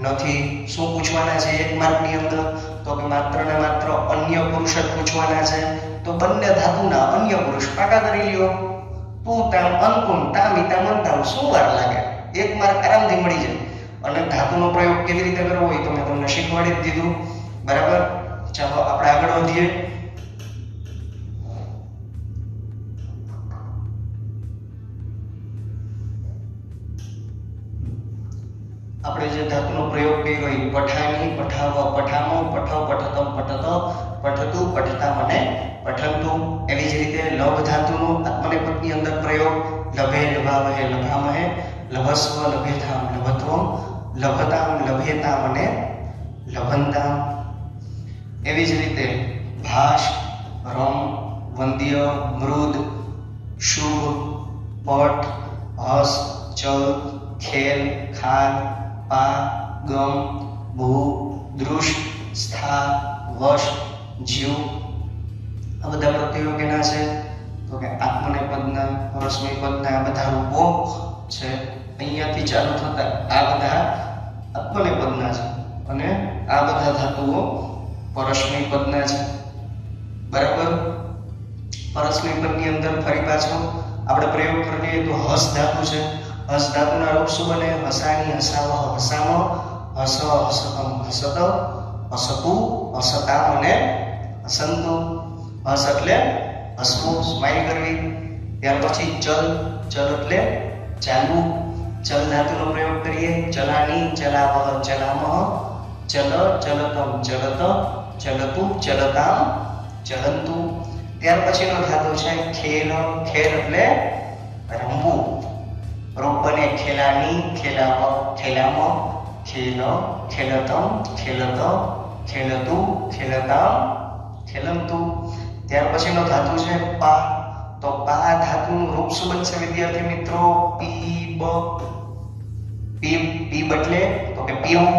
નથી. શું પૂછવાના છે 1 માર્કની અંદર? તો કે માત્ર ને માત્ર અન્ય પુરુષ જ પૂછવાના છે. તો બંને ધાતુના અન્ય પુરુષ પાકા કરી લ્યો. તું તામ અંતુમ તામ ઈતામ અંતામ. શું વાર લાગે? 1 માર્ક આરામથી મળી જાય. અને ધાતુનો પ્રયોગ કેવી રીતે કરવો હોય તો મેં તમને શીખવાડી જ દીધું, બરાબર. ચાલો આપણે આગળ વધીએ. આપણે જે ધાતુનો પ્રયોગ કર્યો એ પઠાની, પઠાવ, પઠામો, પઠ, પઠતમ, પઠત, પઠતુ, પઠતામ અને પઠંતુ. એવી જ રીતે લભ ધાતુનો આત્મનેપદની અંદર પ્રયોગ લભે, લભાવહે, લભામહે, લભસ્વ, લભેથામ, લભત્વમ, લભતામ, લભેતામ અને લભંતામ. એવી જ રીતે ભાષ, રમ, વંદ્ય, મૃદ, શુભ, પટ, હસ, ચલ, ખેલ, ખાન, પા, ગમ, ભૂ, દૃશ, સ્થા, વશ, જીવ. આ બધા પ્રત્યયો કેના છે? તો કે આત્મનેપદના, પરસ્મય પદના આ બધા રૂપો છે. અહીંયાથી ચાલુ થતા આ બધા આત્મનેપદના છે અને આ બધા ધાતુઓ પરસ્મય પદના છે, બરાબર. પરસ્મય પદની અંદર ફરી પાછો આપણે પ્રયોગ કરીએ તો હસ ધાતુ છે. હસ ધાતુના રૂપ શું બને? હસાની, હસાવહ, હસામ, હસ, હસતમ, હસત, હસતુ, હસતામ અને હસંતુ. હસ એટલે હસવું, સ્માઈલ કરવી. ત્યાર પછી ચલ, ચલ એટલે ચાલવું. ચલ ધાતુનો પ્રયોગ કરીએ. ચલાની, ચલાવહ, ચલામહ, ચલ, ચલતમ, ચલત, ચલતુ, ચલતામ, ચલંતુ. ત્યાર પછીનો ધાતુ છે ખેલ. ખેલ એટલે રમવું. રૂપ બને ખેલાની, ખેલાવ, ખેલામ, ખેલ, ખેલતમ, ખેલત, ખેલતુ, ખેલતામ, ખેલંતુ. ત્યાર પછીનો ધાતુ છે પા. તો પા ધાતુનું રૂપ શું બનશે વિદ્યાર્થી મિત્રો? પીબ. પીબ એટલે તો કે પીવું.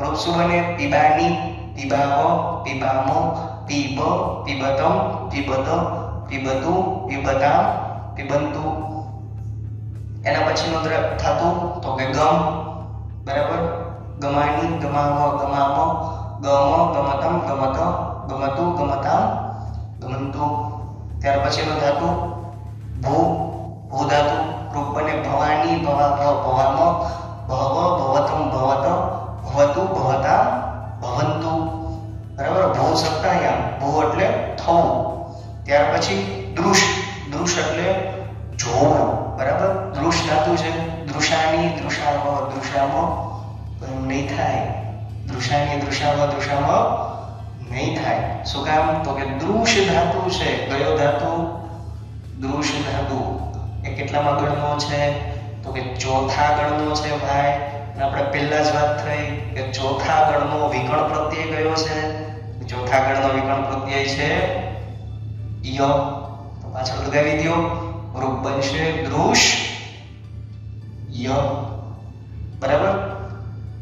રૂપ શું બને? પીબાની, પીબાવો, પીબામો, પીબ, પીબતમ, પીબત, પીબતુ, પીબતામ, પીબંતુ. એના પછીનો ધાતુ તો કે ગમ. બરાબર? ગમાની, ગમાવો, ગમામો, ગમ, ગમતમ, ગમત, ગમતુ, ગમતામ, ગમંતુ. ત્યાર પછીનો ધાતુ ભૂ. ભૂ ધાતુ રૂપ બને ભવાની, ભવાભ, ભવામો, ભવ, ભવતમ, ભવત, ભવતુ, ભવતામ, ભવંતુ. બરાબર? ભૂ સપ્તાયામ. ભૂ એટલે થવું. ત્યાર પછી દૃશ. દૃશ એટલે જોવું. બરાબર? દૃશ ધાતુ છે. દૃશાની, દૃશાવ, દૃશામો નહીં થાય. દૃશાની, દૃશાવ, દૃશામો નહીં થાય. શું કામ? તો કે દૃશ ધાતુ છે. કયો ધાતુ? દૃશ ધાતુ. એ કેટલામાં ગણનો છે? તો કે ચોથા ગણનો છે ભાઈ. આપણે પહેલા જ વાત થઈ કે ચોથા ગણનો વિકર્ણ પ્રત્યય કયો છે? ચોથા ગણનો વિકર્ણ પ્રત્યય છે ય. તો પાછળ લગાવી દો. રૂપ બનશે દૃશ ય. બરાબર?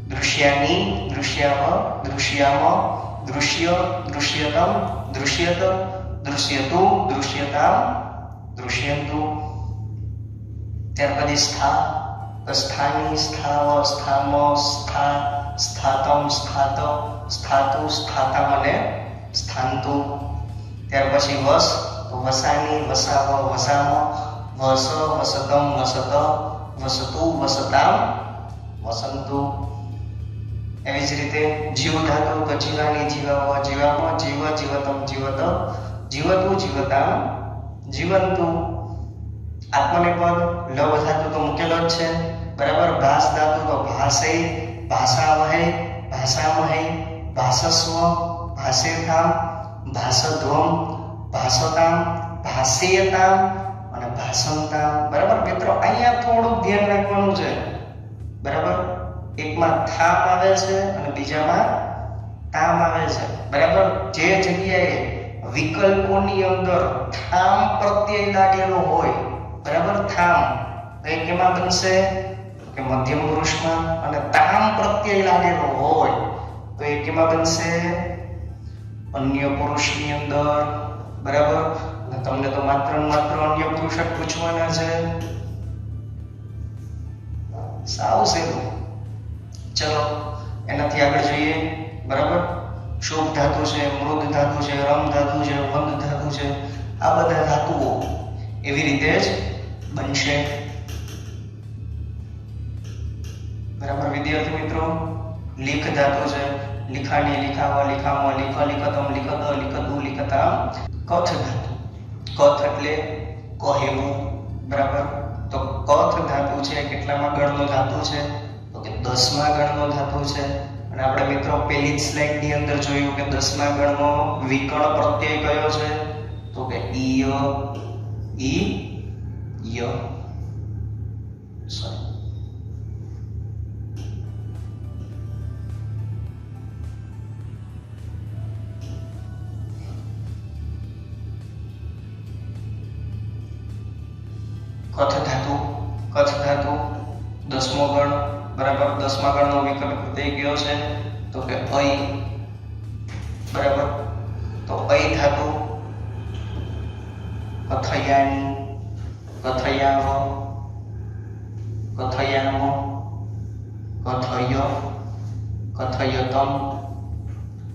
દૃશ્યાની, દૃશ્યામ, દૃશ્યામ, દૃશ્ય, દૃશ્યતમ, દૃશ્યત, દૃશ્યતુ, દૃશ્યતામ, દૃશ્યંતુ. ત્યાર પછી સ્થા. સ્થાની, સ્થાવ, સ્થામ, સ્થા, સ્થાતમ, સ્થાત, સ્થાતુ, સ્થાતમ અને સ્થાંતુ. ત્યાર પછી વસ. તો વસાની, વસાવ, વસામ, વસ, વસતમ, વસત, વસતુ, વસતામ, વસંતુ. એવી જ રીતે જીવ ધાતુ તો જીવાની, જીવાવ, જીવામ, જીવ, જીવતમ, જીવત, જીવતુ, જીવતામ, જીવંતુ. આત્મનેપદ લવ ધાતુ તો મૂકેલો જ છે. બરાબર? ભાસ ધાતુ તો ભાષે, ભાષાવહે, ભાષામહે, ભાષસ્વ, ભાષેતામ, ભાષધ્વમ, ભાષતામ, ભાષેયતામ અને ભાષંતામ. બરાબર મિત્રો? અહીંયા થોડું ધ્યાન રાખવાનું છે. બરાબર? એકમાં થામ આવે છે અને બીજામાં તામ આવે છે. બરાબર? જે જગ્યાએ વિકલ્પોની અંદર થામ પ્રત્યય લાગેલો હોય, બરાબર, થામ, તો એ કેમાં બનશે? કે મધ્યમ પુરુષમાં. અને તામ પ્રત્યય લાગેલો હોય તો એ કેમાં બનશે? અન્ય પુરુષની અંદર. બરાબર? તમને તો માત્ર અન્ય પુરુષ જ પૂછવાના છે. સાવ સહેલું. ચલો એનાથી આગળ જોઈએ. બરાબર? શુભ ધાતુ છે, મૃદ ધાતુ છે, રમ ધાતુ છે, વંદ ધાતુ છે. આ બધા ધાતુઓ એવી રીતે જ બનશે. બરાબર વિદ્યાર્થી મિત્રો? લીખ ધાતુ છે. લીખાની, લીખાવા, લીખામાં, લીખ, લીખતમ, લીખત, લીખતુ, લીખતામ. કથ ધાતુ. કથ એટલે કહેવું. બરાબર? તો કથ ધાતુ છે કેટલામાં ગણનો ધાતુ છે? તો કે 10મા ગણનો ધાતુ છે. અને આપણે મિત્રો પહેલી જ સ્લાઇડ ની અંદર જોયું કે 10મા ગણનો વિકર્ણ પ્રત્યય કયો છે? તો કે ઈય, ઈ, ય. સોરી. કથ ધાતુ. કથ ધાતુ 10મો ગણ. બરાબર? 10મા ગણનો વિકલ્પ પ્રત્યય કયો છે? તો કે અય. બરાબર? તો અય ધાતુ કથયાની, કથયાવ, કથયામ, કથય, કથયતમ,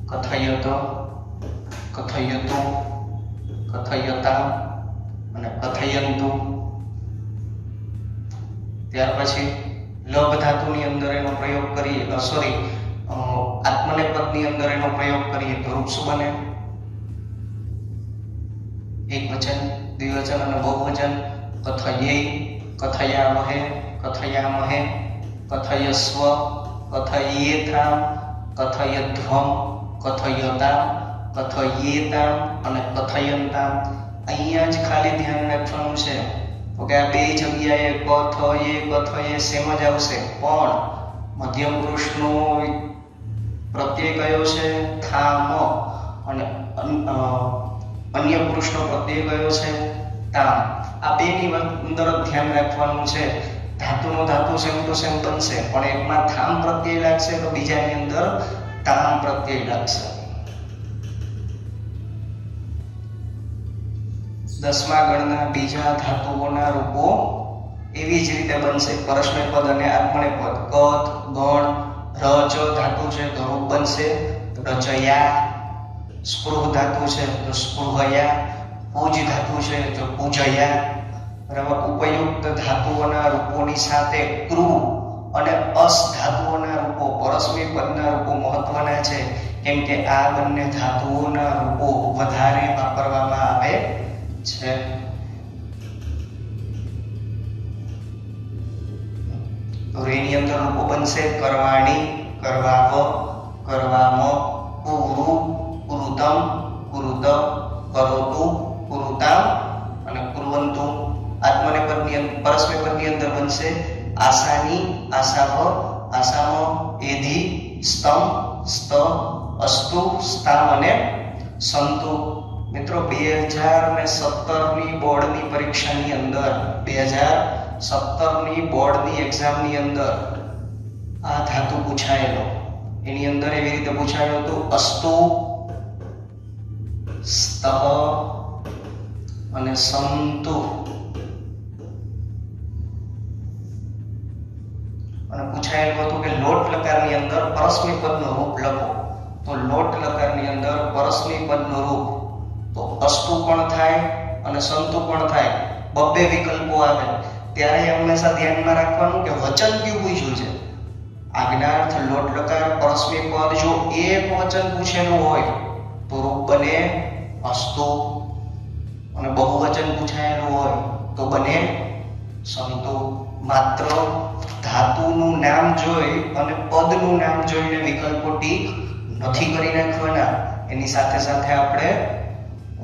કથયત, કથયતુ, કથયતામ અને કથયંતુ. ત્યાર પછી લભ ધાતુની અંદર એનો પ્રયોગ કરીએ, આત્મનેપદની અંદર એનો પ્રયોગ કરીએ તો રૂપ શું બને? એકવચન, દ્વિવચન અને બહુવચન. કથયે, કથયાવહે, કથયામહે, કથયસ્વ, કથયેથામ, કથયધ્વમ, કથયતામ, કથયેતામ અને કથયંતામ. અહીંયા જ ખાલી ધ્યાન રાખવાનું છે કે આ બે જગ્યાએ કથયે સેમ જ આવશે, પણ મધ્યમ પુરુષનો પ્રત્યય કયો છે? થામ. અને અન્ય પુરુષનો પ્રત્યય કયો છે? તામ. આ બેની અંદર ધ્યાન રાખવાનું છે. ધાતુનો ધાતુ સેમ ટુ સેમ બનશે, પણ એકમાં થામ પ્રત્યય લાગશે તો બીજાની અંદર તામ પ્રત્યય લાગશે. 10મા ગણના બીજા ધાતુઓના રૂપો એવી જ રીતે બનશે. પરસ્મય પદ અને આત્મનેય પદ. કત, ગણ, રજ ધાતુ છે તો રૂપ બનશે રચયા. સ્પૃહ ધાતુ છે તો સ્પૃહયા. પૂજ ધાતુ છે તો પૂજયા. બરાબર. ઉપયુક્ત ધાતુઓના રૂપોની સાથે ક્રુ અને અસ ધાતુઓના રૂપો, પરસ્મય પદના રૂપો મહત્વના છે, કેમ કે આ બંને ધાતુઓના રૂપો વધારે વાપરવામાં આવે છે. તો એની અંદર રૂપો બનશે કરવાણી, કરવાવ, કરવામ, કુરુ, કુરુતમ, કુરુત, કરોતુ, કુરુતામ અને કુર્વંતુ. આત્મનેય પદની અંદર, પરસ્મય પદની અંદર બનશે આસાની, આસાવ, આસામ, એધી, સ્તમ, સ્ત, અસ્તુ,સ્તામ અને સંતુ. મિત્રો 2017ની બોર્ડની પરીક્ષાની અંદર 2017ની બોર્ડની એક્ઝામની અંદર આ ધાતુ પૂછાયેલો. એની અંદર એવી રીતે પૂછાયું હતું અસ્તુ, સ્ત અને સંતુ. અને પૂછાયેલું હતું કે લોટ લકારની અંદર પરસ્મય પદનું રૂપ લખો. તો લોટ લકારની અંદર પરસ્મય પદનું રૂપ તો અસ્તુ પણ થાય અને સંતુ પણ થાય. બબ્બે વિકલ્પો આવે ત્યારે હંમેશા ધ્યાનમાં રાખવાનું કે વચન કયું પૂછ્યું છે. આજ્ઞાર્થ, લોટ લકાર, પરસ્મય પદ જો એક વચન પૂછેલું હોય તો રૂપ બને અસ્તુ, અને બહુવચન પૂછાયેલું હોય તો બને સંતુ. માત્ર ધાતુનું નામ જોઈ અને પદનું નામ જોઈને વિકલ્પો ટીક નથી કરી નાખવાના. એની સાથે સાથે આપણે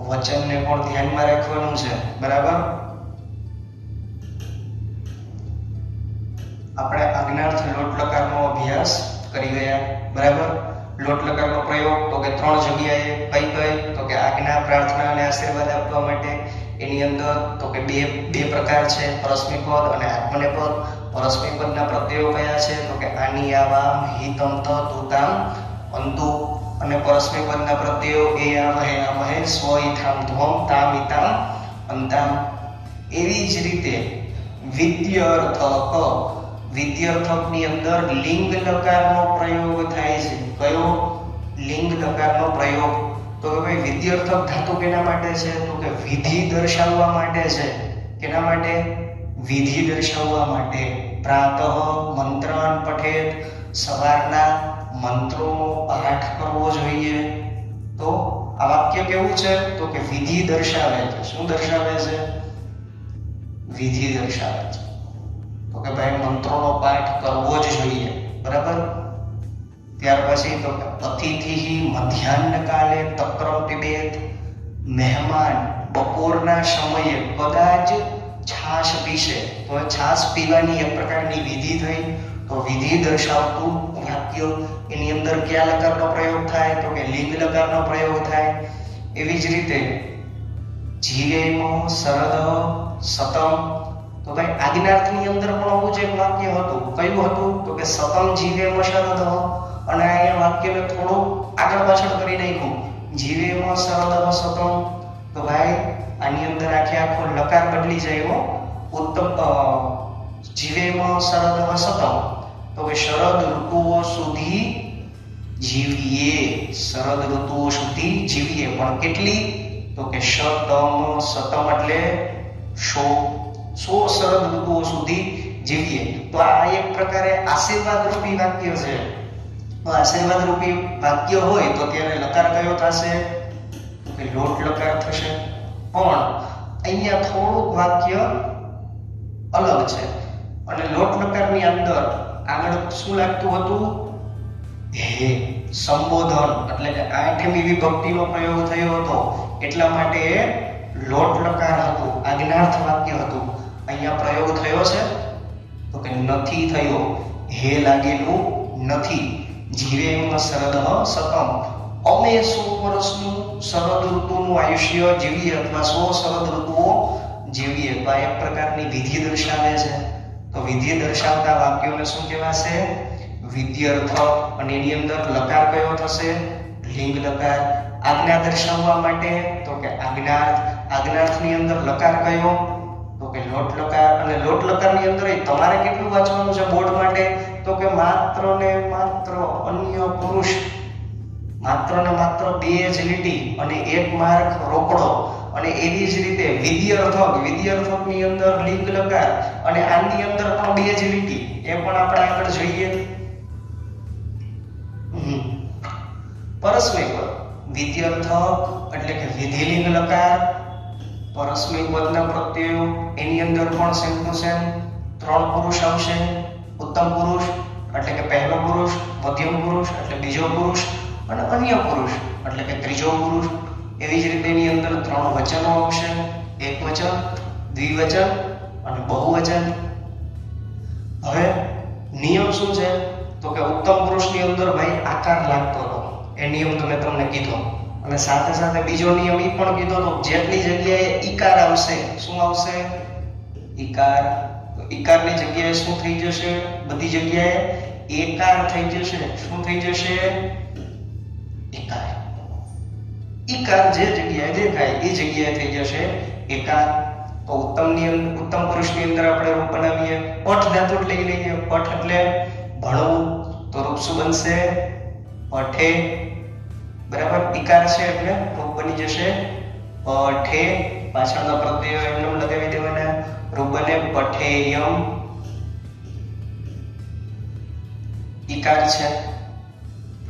વચનને પણ ધ્યાનમાં રાખવાનું છે. બરાબર. આપણે આજ્ઞાર્થ લોટ લકારનો અભ્યાસ કરી ગયા. બરાબર. લોટ લકારનો પ્રયોગ તો કે 3 જગ્યાએ. કઈ કઈ? તો કે આજ્ઞા, પ્રાર્થના અને આશીર્વાદ આપવા માટે. એની અંદર તો કે બે પ્રકાર છે, પરસ્મય પદ અને આત્મનેય પદ. પરસ્મય પદના પ્રત્યયો કયા છે? તો કે આની, આવામ, હિતમ, ત, તુતામ, અંતુ. અને પરસ્મય પદના પ્રત્યયો એ આમહે, આમહે, સ્વ, ઇથામ, ધ્વમ, તામ, ઇતામ, અંતામ. એવી જ રીતે વિદ્યર્થક. વિદ્યર્થકની અંદર લિંગ લકારનો પ્રયોગ થાય છે. કયો? લિંગ લકારનો પ્રયોગ. તો કે ભાઈ વિદ્યર્થક ધાતુ કેના માટે છે? તો કે વિધિ દર્શાવવા માટે છે. કેના માટે? વિધિ દર્શાવવા માટે. પ્રાતઃ મંત્રાન પઠેત. સવારના મંત્રોનો પાઠ કરવો જોઈએ. તો આ વાક્ય કેવું છે? તો કે વિધિ દર્શાવે છે. શું દર્શાવે છે? વિધિ દર્શાવે છે. તો કે ભાઈ મંત્રોનો પાઠ કરવો જ જોઈએ. બરાબર. ત્યાર પછી તો અતિથિ મધ્યાહ્ન કાલે તક્રમ પિબેત. મહેમાન બપોરના સમયે કદાચ છાશ પીશે તો છાશ પીવાની એક પ્રકારની વિધિ થઈ. તો વિધિ દર્શાવતું વાક્ય. એની અંદર કયા લકારનો પ્રયોગ થાય? તો કે લિંગ લકારનો પ્રયોગ થાય. એવી જ રીતે જીવેમ શરદ સતમ. તો ભાઈ આજ્ઞાર્થની અંદર પણ આવું જ એક વાક્ય હતું. કયું હતું? તો કે સતમ જીવેમ શરદ. અને અહીંયા વાક્યને થોડું આગળ પાછળ કરી નાખ્યું. જીવેમ શરદ સતમ. તો ભાઈ આની અંદર આખો લકાર બદલી જાય. ઉત્તમ જીવેમ શરદ સતમ. તો કે શરદ ઋતુઓ સુધી જીવીએ. શરદ ઋતુઓ સુધી જીવીએ. પણ કેટલી? તો કે શતમ. સતમ એટલે 100 શરદ ઋતુઓ સુધી જીવીએ. તો આ એક પ્રકારે આશીર્વાદ રૂપી વાક્ય છે. તો આશીર્વાદ રૂપી વાક્ય હોય તો ત્યારે લકાર કયો થશે? તો કે લોટ લકાર થશે. પણ અહીંયા થોડુંક વાક્ય અલગ છે. અને લોટ લકારની અંદર આગળ શું લાગતું હતું? હે સંબોધન, એટલે કે 8મી વિભક્તિનો પ્રયોગ થયો હતો. એટલા માટે લોટ લકાર હતું, આજ્ઞાર્થ વાક્ય હતું. અહીંયા પ્રયોગ થયો છે? તો કે નથી થયો. હે લાગેલું નથી. જીવેમ શરદ સતમ. અમે 100 વર્ષનું શરદ ઋતુનું આયુષ્ય જીવીએ અથવા 100 શરદ ઋતુઓ જીવીએ તો આ એક પ્રકારની વિધિ દર્શાવે છે. તો વિધિ દર્શાવતા વાક્યોને શું કહેવાશે? વિધ્યર્થક. અને એની અંદર લકાર કયો થશે? લિંગ લકાર. આજ્ઞા દર્શાવવા માટે તો કે આજ્ઞાર્થ. આજ્ઞાર્થની અંદર લકાર કયો? તો કે લોટ લકાર. અને લોટ લકારની અંદર તમારે કેટલું વાંચવાનું છે બોર્ડ માટે? તો કે માત્ર ને માત્ર અન્ય પુરુષ. માત્ર ને માત્ર 2 જ લીટી અને 1 માર્ક રોકડો. અને એવી જ રીતે વિધ્યર્થક. વિધ્યર્થકની અંદર લિંગ લકાર અને આની અંદર પણ 2 જ લીટી. એ પણ આપણે આગળ જોઈએ. પરસ્મય પદ. વિધ્યર્થક એટલે કે વિધિલિંગ લકાર. પરસ્મય પદના પ્રત્યયો એની અંદર પણ સેમ ટુ સેમ 3 પુરુષ આવશે. ઉત્તમ પુરુષ એટલે કે પહેલો પુરુષ, મધ્યમ પુરુષ એટલે બીજો પુરુષ અને અન્ય પુરુષ એટલે કે ત્રીજો પુરુષ. એવી જ રીતે એની અંદર 3 વચનો આવશે. એકવચન, દ્વિવચન અને બહુવચન. હવે નિયમ શું છે? તો કે ઉત્તમ પુરુષની અંદર ભાઈ આકાર લાગતો હતો. એ નિયમ તો મેં તમને કીધો. અને સાથે સાથે બીજો નિયમ એ પણ કીધો તો જેટલી જગ્યાએ ઈકાર આવશે, શું આવશે? ઈકાર. તો ઈકારની જગ્યાએ શું થઈ જશે? બધી જગ્યાએ એકાર થઈ જશે. શું થઈ જશે? એકાર. ઈકાર જે જગ્યાએ દેખાય એ જગ્યાએ થઈ જશે એકાર. તો ઉત્તમ પુરુષની અંદર આપણે રૂપ બનાવીએ. પઠ ધાતુ લઈ લઈએ. પઠ એટલે ભણવું. તો રૂપ શું બનશે? પઠે. બરાબર. ઈકાર છે એટલે રૂપ બની જશે પઠે. પાછળના પ્રત્યયો એમને લગાવી દેવાના. રૂપ બને પઠેયમ. ઈકાર છે,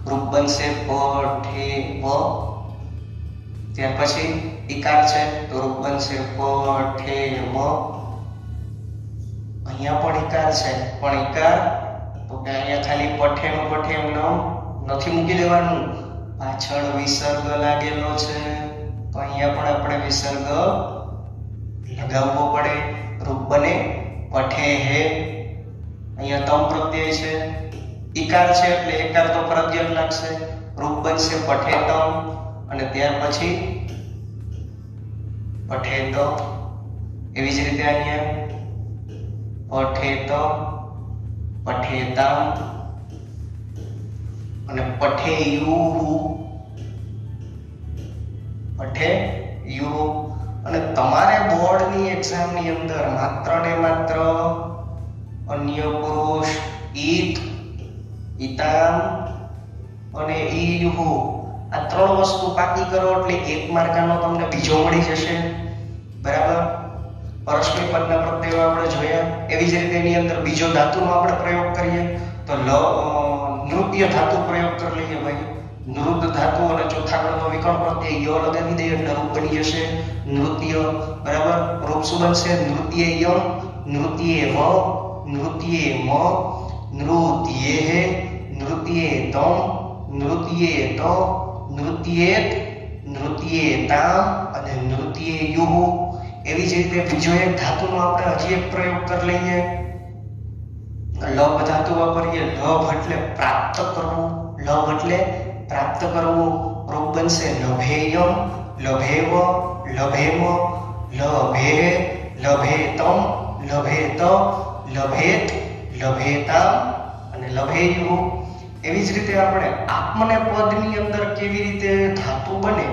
રૂપ બનશે પઠેવ. ત્યાર પછી ઈકાર છે તો રૂપ બનશે પઠેવ. અહીંયા પણ ઈકાર છે પણ ઈકાર તો કે અહીંયા ખાલી પઠેનો પઠેમ નામ નથી મૂકી દેવાનું. પાછળ વિસર્ગ લાગેલો છે તો અહીંયા પણ આપણે વિસર્ગ લગાવવો પડે. રૂપ બને પઠે હે. અહીંયા તમ પ્રત્યય છે. ઈકાર છે એટલે એકાર તો ફરજિયાત લાગશે. રૂપ બનશે પઠેતમ. અને ત્યાર પછી પઠેત. એવી જ રીતે અહીંયા પઠેત, પઠેતામ અને પઠેયુહુ. પઠેયુહુ. અને તમારે બોર્ડની એક્ઝામની અંદર માત્ર ને માત્ર અન્ય પુરુષ, ઈત, ઈતામ અને ઈયુહુ આ 3 વસ્તુ પાકી કરો એટલે 1 માર્કાનો તમને બીજો મળી જશે. બરાબર. પરસ્મય પદના પ્રત્યયો આપણે જોયા. એવી જ રીતે એની અંદર બીજો ધાતુનો આપણે પ્રયોગ કરીએ તો નૃત્ય ધાતુ પ્રયોગ કરી લઈએ ભાઈ. નૃત ધાતુ અને ચોથા ગણનો વિકર્ણ પ્રત્યય ય લગાવી દઈએ એટલે રૂપ બની જશે નૃત્ય. બરાબર. રૂપ શું બનશે? નૃત્યેયમ, નૃત્યેવ, નૃત્યેમ, નૃત્યેહ, નૃત્યેતમ, નૃત્યેત, નૃત્યેત, નૃત્યેતામ અને નૃત્યેયુહુ. એવી જ રીતે બીજો એક ધાતુનો આપણે હજી એક પ્રયોગ કરી લઈએ. લભ ધાતુ વાપરીએ. લભ એટલે પ્રાપ્ત કરવું. લભ એટલે પ્રાપ્ત કરવું. રૂપ બનશે લભેયમ, લભેવ, લભેમ, લભે, લભેતમ, લભેત, લભેત, લભેતામ અને લભેયુહુ. એવી જ રીતે આપણે આત્મને પદની અંદર કેવી રીતે ધાતુ બને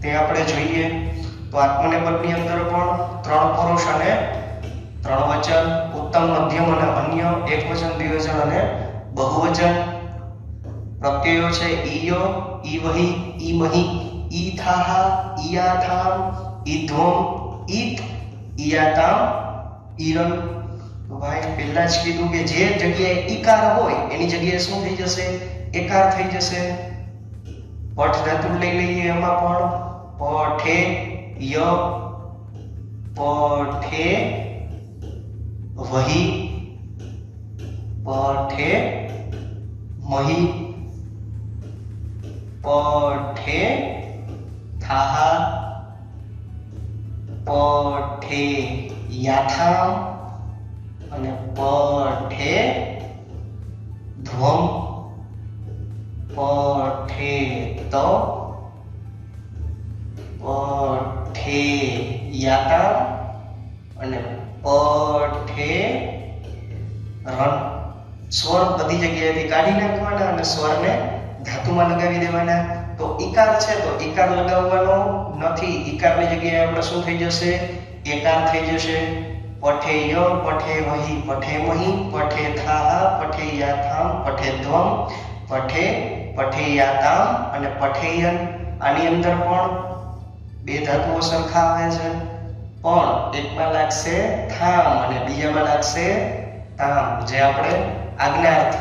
તે આપણે જોઈએ. તો આત્મને પદની અંદર પણ 3 પુરુષ અને 3 વચન, ઉત્તમ, મધ્યમ અને અન્ય, એકવચન, દ્વિવચન અને બહુવચન. પ્રત્યયો છે ઈયો, ઈવહી, ઈમહી, ઈથાહા, ઈયાથામ, ઈધ્વમ, ઈત, ઈયાતામ, ઈરન. તો ભાઈ પહેલા જ કીધું કે જે જગ્યાએ ઈકાર હોય એની જગ્યાએ શું થઈ જશે? એકાર થઈ જશે. પઠ ધાતુ લઈ લઈએ. એમાં પણ પઠે ય, પઠે વહી, પઠે મહી, પઠે થાહા, પઠે યાથામ અને પઠે ધ્વમ, પઠે ત, પઠે યાતામ અને પઠે રન. સ્વર બધી જગ્યાએથી કાઢી નાખવાના અને સ્વરને ધાતુમાં લગાવી દેવાના. તો ઈકાર છે તો ઈકાર લગાવવાનો નથી. ઈકારની જગ્યાએ આપણે શું થઈ જશે? એકાર થઈ જશે. પઠેય, પઠે વહી, પઠે મહી, પઠે થાહ, પઠે યાથામ, પઠે ધ્વમ, પઠે પઠેયાતામ અને પઠેયન. આની અંદર પણ બે ધાતુઓ સરખા આવે છે, પણ એકમાં લાગશે થામ અને બીજામાં લાગશે તામ. જે આપણે આજ્ઞાર્થ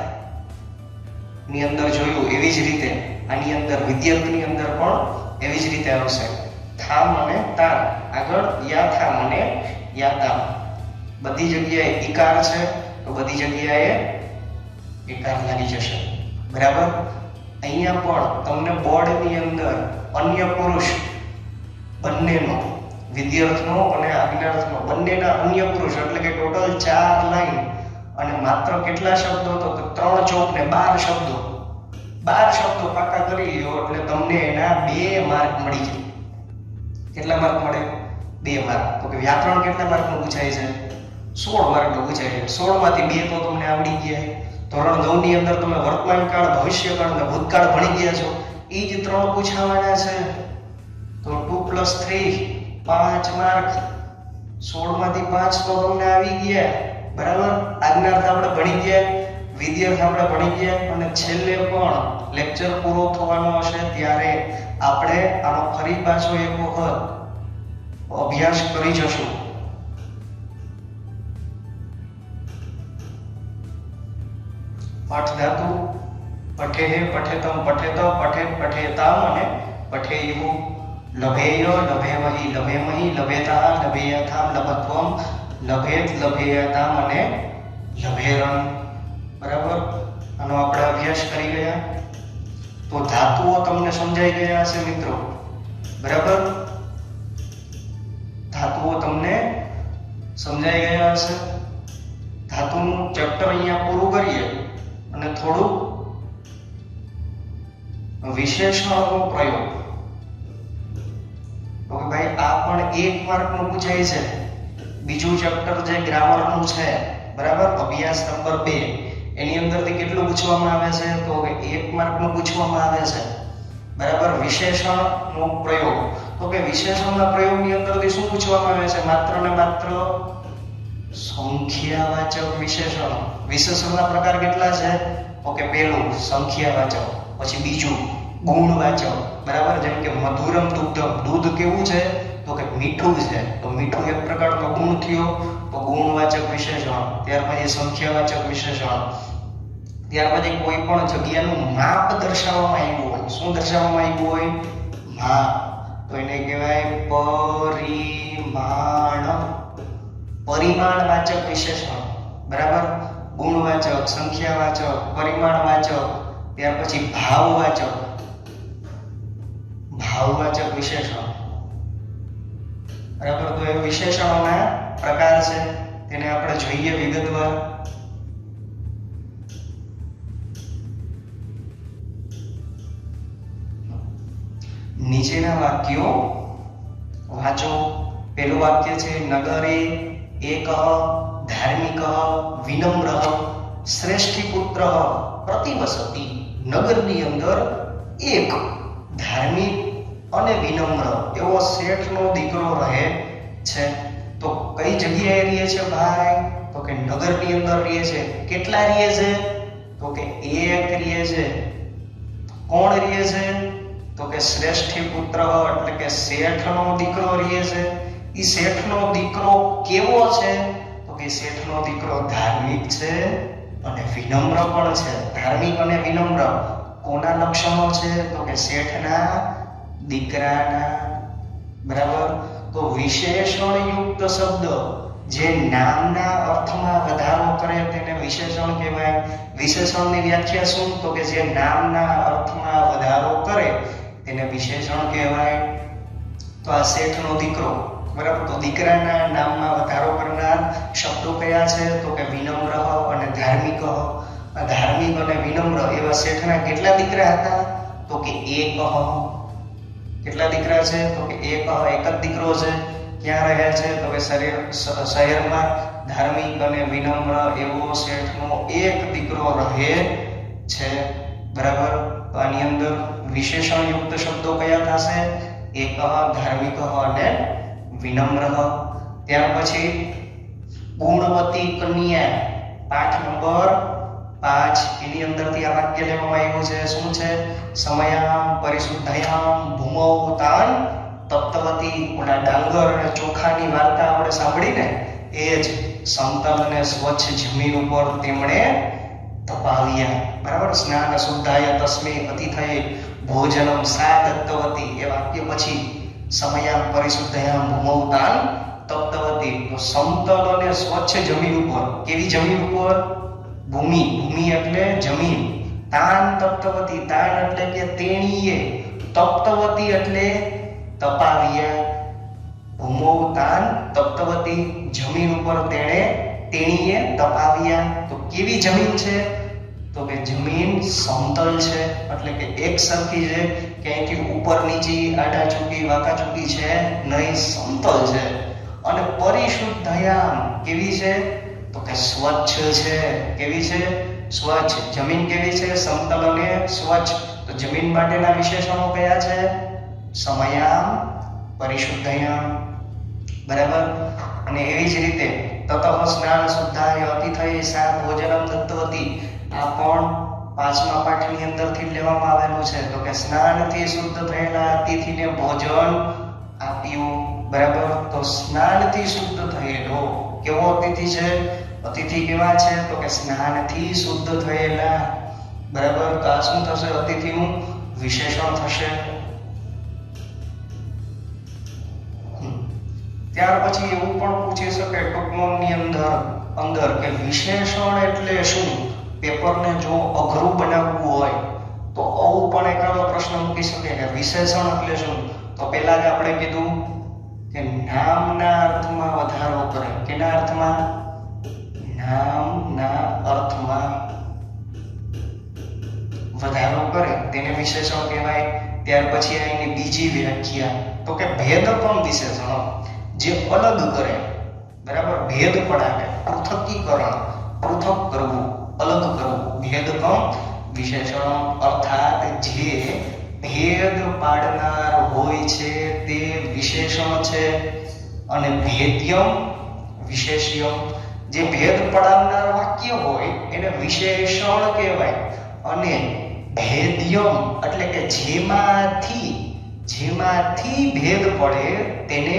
ની અંદર જોયું એવી જ રીતે આની અંદર વિદ્યાર્થની અંદર પણ એવી જ રીતે આવશે. થામ અને તામ. આગળ યાથામ અને યાતામ. બધી જગ્યાએ ઈકાર છે તો બધી જગ્યાએ ઈકાર લાગી જશે. બરાબર. અહીંયા પણ તમને બોર્ડની અંદર અન્ય પુરુષ બંનેનો, વિદ્યાર્થનો અને આજ્ઞાર્થનો બંનેના અન્ય પુરુષ એટલે કે ટોટલ 4 લાઈન અને માત્ર કેટલા શબ્દો? તો 3 ચોક ને 12 શબ્દો. 12 શબ્દો પાકા કરી લ્યો એટલે તમને એના 2 માર્ક મળી જાય. કેટલા માર્ક મળે? 2 માર્ક. તો કે વ્યાકરણ કેટલા માર્કનું પૂછાય છે? 16 માર્કનું પૂછાય છે. 16 માંથી 2 તો તમને આવડી ગયા. ધોરણ 9 ની અંદર તમે વર્તમાનકાળ, ભવિષ્યકાળ અને ભૂતકાળ ભણી ગયા છો. એ જ 3 પૂછાવાના છે. તો 2 + 3 5 માર્ક. 16 માંથી 5 તો તમને આવી ગયા. બરાબર. આજ્ઞાર્થ આપણે ભણી ગયા, વિદ્યાર્થ આપણે ભણી ગયા અને છેલ્લે પણ લેક્ચર પૂરો થવાનો હશે ત્યારે આપણે આનો ફરી પાછો એક વખત અભ્યાસ કરી જશું. પઠ ધાતુ પઠેહે, પઠેતમ, પઠેત, પઠેત, પઠેતામ અને પઠેયુ. લભેય, લભેમહી, લભેમહી, લભેતા, લભેયથામ, લભત્વમ, લભેત, લભેયતામ અને લભેરન. બરાબર. આનો આપણે અભ્યાસ કરી ગયા. તો ધાતુઓ તમને સમજાઈ ગયા હશે મિત્રો. બરાબર. ધાતુઓ તમને સમજાઈ ગયા હશે. ધાતુનું ચેપ્ટર અહીંયા પૂરું કરીએ અને થોડું વિશેષણનો પ્રયોગ. તો ભાઈ આ પણ 1 માર્કનું પૂછાય છે. બીજું ચેપ્ટર જે ગ્રામરનું છે, બરાબર, અભ્યાસ નંબર 2, એની અંદરથી કેટલું પૂછવામાં આવે છે? તો 1 માર્કનું પૂછવામાં આવે છે. બરાબર. વિશેષણનો પ્રયોગ. તો કે વિશેષણના પ્રયોગની અંદરથી શું પૂછવામાં આવે છે? માત્ર ને માત્ર સંખ્યાવાચક વિશેષણ. વિશેષણના પ્રકાર કેટલા છે? ઓકે, પહેલું સંખ્યાવાચક, પછી બીજું ગુણવાચક. બરાબર. જેમ કે મધુરમ દુગ્ધમ, દૂધ કેવું છે? તો કે મીઠું છે. તો મીઠું એક પ્રકારનો ગુણ થયો, તો ગુણવાચક વિશેષણ. ત્યાર પછી સંખ્યાવાચક વિશેષણ. ત્યાર પછી કોઈ પણ જગ્યાનું માપ દર્શાવવામાં આવ્યું હોય. શું દર્શાવવામાં આવ્યું હોય? માપ. તો એને કહેવાય પરિમાણ. પરિમાણવાચક વિશેષણ. બરાબર. ગુણવાચક, સંખ્યાવાચક, પરિમાણવાચક. ત્યાર પછી ભાવવાચક. ભાવવાચક વિશેષણ. બરાબર. તો એ વિશેષણોના પ્રકાર છે, તેને આપણે જોઈએ વિગતવાર. નીચેના વાક્યો વાંચો. પહેલું વાક્ય છે નગરે એકઃ ધાર્મિકઃ વિનમ્રઃ શ્રેષ્ઠીપુત્ર પ્રતિવસતિ. નગરની અંદર એક ધાર્મિક અને વિનમ્ર એવો શેઠનો દીકરો રહે છે. તો કઈ જગ્યાએ રહે છે ભાઈ? તો કે નગરની અંદર રહે છે. કેટલા રહે છે? તો કે એક રહે છે. કોણ રહે છે? તો કે શ્રેષ્ઠી પુત્ર એટલે કે શેઠનો દીકરો રહે છે. ઈ શેઠનો દીકરો કેવો છે? તો કે શેઠનો દીકરો ધાર્મિક છે અને વિનમ્ર પણ છે. ધાર્મિક અને વિનમ્ર કોના લક્ષણો છે? તો કે શેઠના દીકરાના. બરાબર. તો વિશેષણ યુક્ત શબ્દ જે નામના અર્થમાં વધારો કરે તેને વિશેષણ કહેવાય. વિશેષણની વ્યાખ્યા શું? તો કે જે નામના અર્થમાં વધારો કરે તેને વિશેષણ કહેવાય. તો આ શેઠનો દીકરો. બરાબર. તો દીકરાના નામમાં વધારો કરનાર શબ્દો કયા છે? તો કે વિનમ્ર અને ધાર્મિક. ધાર્મિક અને વિનમ્ર એવા શેઠના કેટલા દીકરા હતા? તો કે એક. કેટલા દીકરા છે? તો કે એક જ દીકરો છે. ક્યાં રહે છે? તો કે શહેરમાં ધાર્મિક અને વિનમ્ર એવો શેઠનો એક દીકરો રહે છે. બરાબર. તો આની અંદર વિશેષણ યુક્ત શબ્દો કયા થશે? એક ધાર્મિક અને વિનમ્ર. ત્યાર પછી ગુણવતી કન્યા, પાઠ નંબર 5, એની અંદરથી આ વાક્ય લેવામાં આવ્યું છે. શું છે? સમયામ પરિશુદ્ધયામ ભૂમૌ તાન તપ્તવતી. ઓલા ડાંગર અને ચોખાની વાર્તા આપણે સાંભળીને એ જ સમતલ અને સ્વચ્છ જમીન ઉપર તેમણે તપાવ્યા. બરાબર. સ્નાન શુદ્ધાય તસ્મે અતિથયે ભોજનમ સા દત્તવતી. એ વાક્ય પછી સમયામ પરિશુદ્ધયામ ભૂમૌ તાન તપ્તવતી. તો સમતલ અને સ્વચ્છ જમીન ઉપર, કેવી જમીન ઉપર? ભૂમિ. ભૂમિ એટલે જમીન. તાન તપ્તવતી, તાન એટલે કે તેણીએ, તપ્તવતી એટલે તપાવ્યા. ભૂમૌ તાન તપ્તવતી, જમીન ઉપર તેણીએ તપાવ્યા. તો કેવી જમીન છે? તો કે જમીન સમતલ છે, એટલે કે એક સરખી છે, ક્યાંયથી ઉપર નીચે આડા ચૂકી વાંકા ચૂકી છે નહીં, સમતલ છે. અને પરિશુદ્ધયામ, કેવી છે? તો કે સ્વચ્છ છે. કેવી છે? સ્વચ્છ. જમીન કેવી છે? સમતલ અને સ્વચ્છ. તો જમીન માટેના વિશેષણો કયા છે? સમયામ પરિશુદ્ધયામ. બરાબર. અને એવી જ રીતે તતઃ સ્નાન શુદ્ધાય અતિથયે સા ભોજનમ દત્તવતી. આ પણ 5મા પાઠની અંદરથી લેવામાં આવેલું છે. તો કે સ્નાનથી શુદ્ધ થયેલા અતિથિને ભોજન આપ્યું. બરાબર. તો સ્નાનથી શુદ્ધ થયેલો કેવો અતિથિ છે? અતિથિ કેવા છે? તો કે સ્નાનથી શુદ્ધ થયેલા. બરાબર. તો આ શું થશે? અતિથિનું વિશેષણ થશે. ત્યાર પછી એવું પણ પૂછી શકે ટૂંકનોમની અંદર કે વિશેષણ એટલે શું? પેપરને જો અઘરું બનાવવું હોય તો આવું પણ એકાદો પ્રશ્ન મૂકી શકે કે વિશેષણ એટલે શું? તો પહેલા જ આપણે કીધું કે નામના અર્થમાં વધારો કરે. કેના અર્થમાં? નામના અર્થમાં વધારો કરે તેને વિશેષણ કહેવાય. ત્યાર પછી એની બીજી વ્યાખ્યા તો કે ભેદપમ વિશેષણ, જે અલગ કરે. બરાબર. ભેદ પડાવે, પૃથકીકરણ, પૃથક કરવું, અલગ કરવું. ભેદપમ વિશેષણ અર્થાત જે ભેદ પાડનાર હોય છે તે વિશેષણ છે. અને ભેદ્યમ વિશેષ્યમ, જે ભેદ પડાવનાર વાક્ય હોય એને વિશેષણ કહેવાય. અને ભેદ્યમ એટલે કે જેમાંથી ભેદ પડે તેને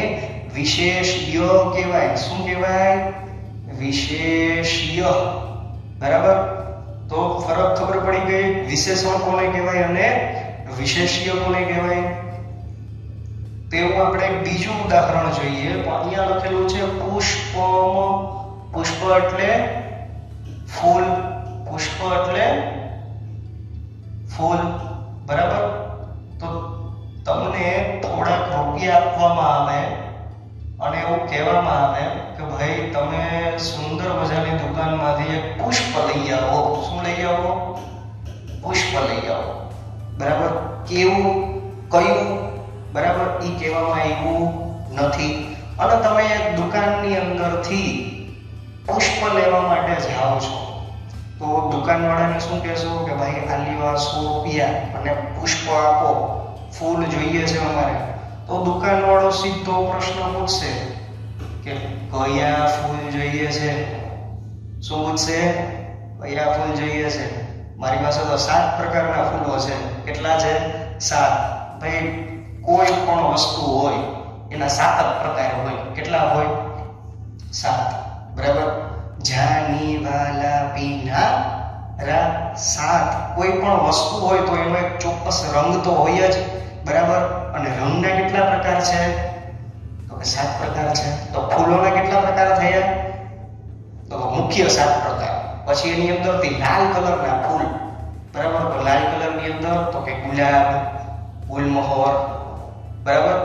વિશેષ્ય કહેવાય. શું કહેવાય? વિશેષ્ય. બરાબર. તો ફરક ખબર પડી ગઈ. વિશેષણ કોને કહેવાય અને વિશેષ્ય કોને કહેવાય? તેવું આપણે બીજું ઉદાહરણ જોઈએ. તો અહીંયા લખેલું છે પુષ્પમ. પુષ્પ એટલે ફૂલ. પુષ્પ એટલે ફૂલ. બરાબર. તો તમને થોડાક રૂપિયા આપવામાં આવે અને એવું કહેવામાં આવે કે ભાઈ તમે સુંદર મજાની દુકાનમાંથી એક પુષ્પ લઈ આવો. શું લઈ આવો? પુષ્પ લઈ આવો. બરાબર. કેવું? કયું? બરાબર. એ કહેવામાં આવ્યું નથી. અને તમે એક દુકાનની અંદરથી પુષ્પ લેવા માટે જાઓ છો તો દુકાનવાળાને શું કહેશો કે ભાઈ આ લેવા 100 રૂપિયા અને પુષ્પ આપો, ફૂલ જોઈએ છે અમારે. તો દુકાનવાળો સીધો પ્રશ્ન પૂછશે કે કયા ફૂલ જોઈએ છે? શું પૂછશે? કયા ફૂલ જોઈએ છે? મારી પાસે તો 7 પ્રકારના ફૂલો છે. કેટલા છે? 7. ભાઈ કોઈ પણ વસ્તુ હોય એના 7 જ પ્રકાર હોય. કેટલા હોય? 7. બરાબર. જાની વાલા પીના રા 7. કોઈ પણ વસ્તુ હોય તો એનો એક ચોક્કસ રંગ તો હોય જ. બરાબર. અને રંગના કેટલા પ્રકાર છે? તો કે 7 પ્રકાર છે. તો ફૂલોના કેટલા પ્રકાર થયા? તો મુખ્ય 7 પ્રકાર. પછી એની અંદરથી લાલ કલરના ફૂલ. બરાબર. તો લાલ કલરની અંદર તો કે ગુલાબ, ગુલમહોર. બરાબર.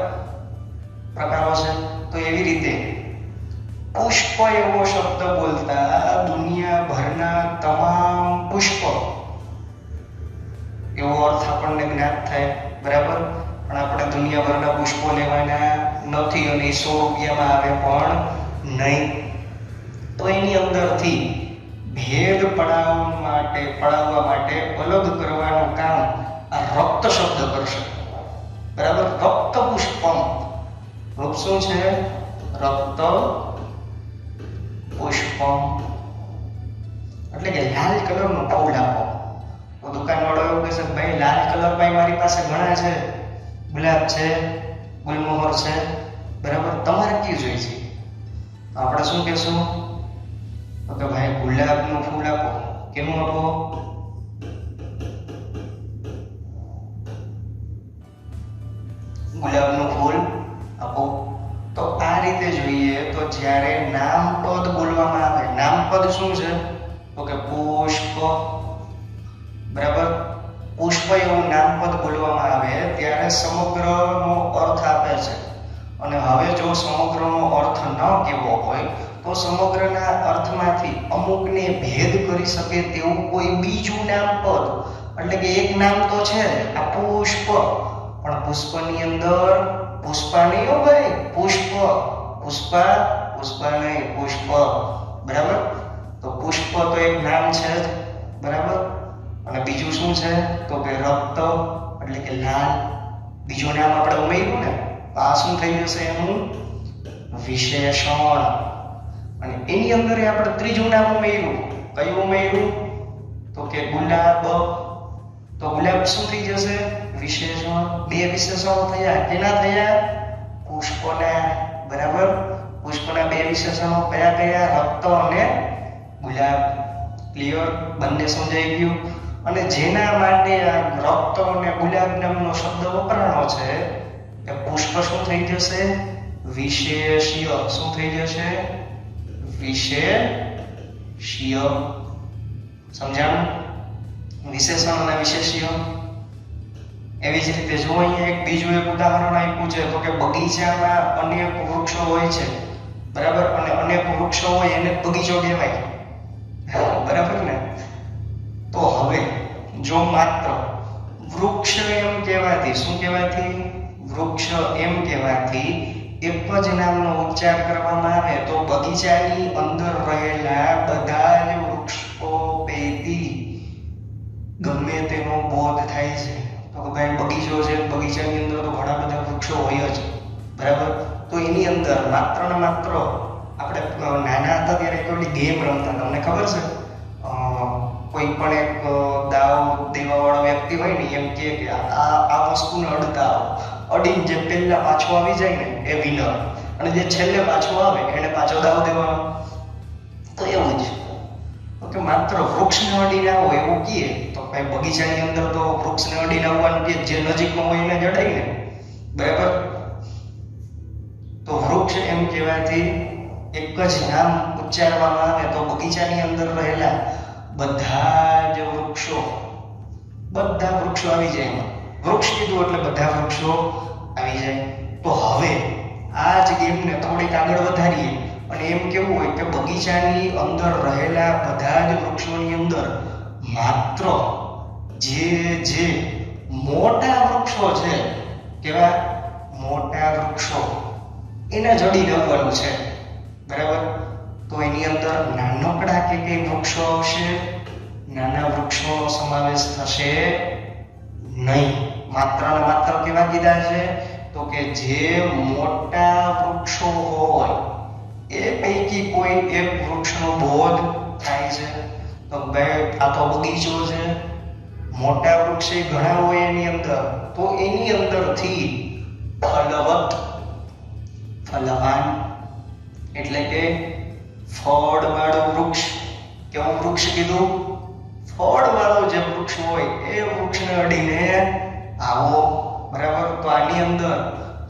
પ્રકારો છે. તો એવી રીતે પુષ્પ એવો શબ્દ બોલતા દુનિયાભરના તમામ પુષ્પ એવો અર્થ આપણને જ્ઞાત થાય. બરાબર. પણ આપણે દુનિયાભરના પુષ્પો લેવાના નથી અને 100 રૂપિયામાં આવે પણ નહીં. તો એની અંદરથી ભેદ પડાવવા માટે અલગ કરવાનું કામ આ રક્ત શબ્દ કરશે. બરાબર, રક્ત પુષ્પમ. રૂપ શું છે? રક્ત પુષ્પમ એટલે કે લાલ કલરનું ફૂલ આપો. તો દુકાનવાળો એવું કહેશે ભાઈ લાલ કલર ભાઈ મારી પાસે ઘણા છે, ગુલાબ છે, ગુલમોહર છે, બરાબર, તમારે કયું જોઈએ છે? આપણે શું કહેશું? તો કે ભાઈ ગુલાબનું ફૂલ આપો. કેનું આપો? ગુલાબનું ફૂલ આપો. તો આ રીતે જોઈએ તો જ્યારે નામપદ બોલવામાં આવે, નામપદ શું છે? તો કે પુષ્પ. બરાબર, પુષ્પ એવું નામપદ બોલવામાં આવે ત્યારે સમગ્રનો અર્થ આપે છે. અને હવે જો સમગ્રનો અર્થ ન કહેવો હોય તો સમગ્રના અર્થમાંથી અમુકને ભેદ કરી શકે તેવું કોઈ બીજું નામપદ, એટલે કે એક નામ તો છે આ પુષ્પ, પણ પુષ્પની અંદર પુષ્પા નહીં હો ભાઈ, પુષ્પ, પુષ્પા નહીં, પુષ્પ. બરાબર, તો પુષ્પ તો એક નામ છે જ. બરાબર, અને બીજું શું છે? તો કે રક્ત એટલે કે લાલ. બીજું નામ આપણે ઉમેર્યું ને, આ શું થઈ જશે? એનું વિશેષણ. અને એની અંદર આપણે ત્રીજું નામ ઉમેર્યું. કયું ઉમેર્યું? તો કે ગુલાબ. તો ગુલાબ શું થઈ જશે? વિશેષણ. બે વિશેષણો થયા. કેના થયા? પુષ્પના. બરાબર, પુષ્પના બે વિશેષણો કયા કયા? રક્ત અને ગુલાબ. ક્લિયર? બંને સમજાઈ ગયું. અને જેના માટે આ રક્ત અને ગુલાબ નામનો શબ્દ વપરાણો છે એ પુષ્પ શું થઈ જશે? વિશેષ્ય. શું થઈ જશે? વિશેષ્ય. સમજાણું? વિશેષણ અને વિશેષ્ય. એવી જ રીતે જો અહીંયા એક બીજું એક ઉદાહરણ આપ્યું છે તો કે બગીચામાં અનેક વૃક્ષો હોય છે. બરાબર, અને અનેક વૃક્ષો હોય એને બગીચો કહેવાય. બરાબર ને? તો હવે જો માત્ર વૃક્ષ એમ કહેવાથી, શું કહેવાથી? વૃક્ષ એમ કહેવાથી એક જ નામનો ઉચ્ચાર કરવામાં આવે તો બગીચાની અંદર રહેલા બધા જ વૃક્ષો પૈકી ગમે તેનો બોધ થાય છે. તો ભાઈ બગીચો છે, બગીચાની અંદર તો ઘણા બધા વૃક્ષો હોય જ. બરાબર, તો એની અંદર માત્ર ને માત્ર આપણે નાના હતા ત્યારે કોઈ ગેમ રમતા. તમને ખબર છે? કોઈ પણ એક દાવ દેવાવાળો વ્યક્તિ હોય ને એમ કે આ વસ્તુને અડતા અડીને જે પહેલા પાછો આવી જાય ને એ વિનર, અને જે છેલ્લે પાછો આવે એને પાછો દાવ દેવાનો. તો એવું જ કે માત્ર વૃક્ષને અડીને આવો એવું કહે તો ભાઈ બગીચાની અંદર તો વૃક્ષને અડીને આવવાનું કે જે નજીકમાં હોય એને જડાય ને. બરાબર, તો વૃક્ષ એમ કહેવાથી એક જ નામ ઉચ્ચારવામાં આવે તો બગીચાની અંદર રહેલા બધા જ વૃક્ષો આવી જાય. વૃક્ષ કીધું એટલે બધા વૃક્ષો આવી જાય. તો હવે આ જ ગેમને થોડીક આગળ વધારીએ અને એમ કેવું હોય કે બગીચાની અંદર રહેલા બધા જ વૃક્ષોની અંદર માત્ર જે મોટા વૃક્ષો છે, કેવા મોટા વૃક્ષો, એને જડી લાવવાનું છે. બરાબર, તો એની અંદર નાનકડા કે કઈ વૃક્ષો આવશે? નાના વૃક્ષોનો સમાવેશ થશે નહીં. માત્ર ને માત્ર કેવા કીધા છે? તો કે જે મોટા વૃક્ષો હોય એ પૈકી કોઈ એક વૃક્ષનો બોધ થાય છે. તો ભાઈ આ તો બગીચો છે, મોટા વૃક્ષ ઘણા હોય એની અંદર, તો એની અંદરથી ફલવત, ફલવાન એટલે કે ફળવાળું વૃક્ષ. કેવું વૃક્ષ કીધું? ફળવાળો જે વૃક્ષ હોય એ વૃક્ષને અડીને આવો. બરાબર, તો આની અંદર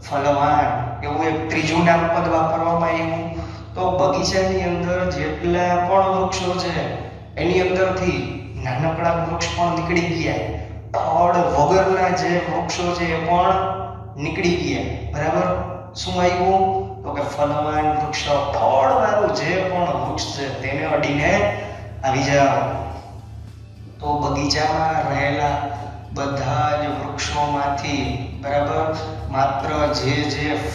ફલવાન એવું એક ત્રીજું નામપદ વાપરવામાં આવ્યું. તો બગીચાની અંદર જેટલા પણ વૃક્ષો છે એની અંદરથી નાનકડા વૃક્ષ પણ નીકળી ગયા, ફળ વગરના જે વૃક્ષો છે એ પણ નીકળી ગયા. બરાબર, શું આવ્યું? તો કે ફલવાન વૃક્ષ, ફળવાળું જે પણ વૃક્ષ છે તેને અડીને આવી જાઓ. તો બગીચામાં રહેલા બધા જ વૃક્ષોમાંથી બરાબર. માત્ર જે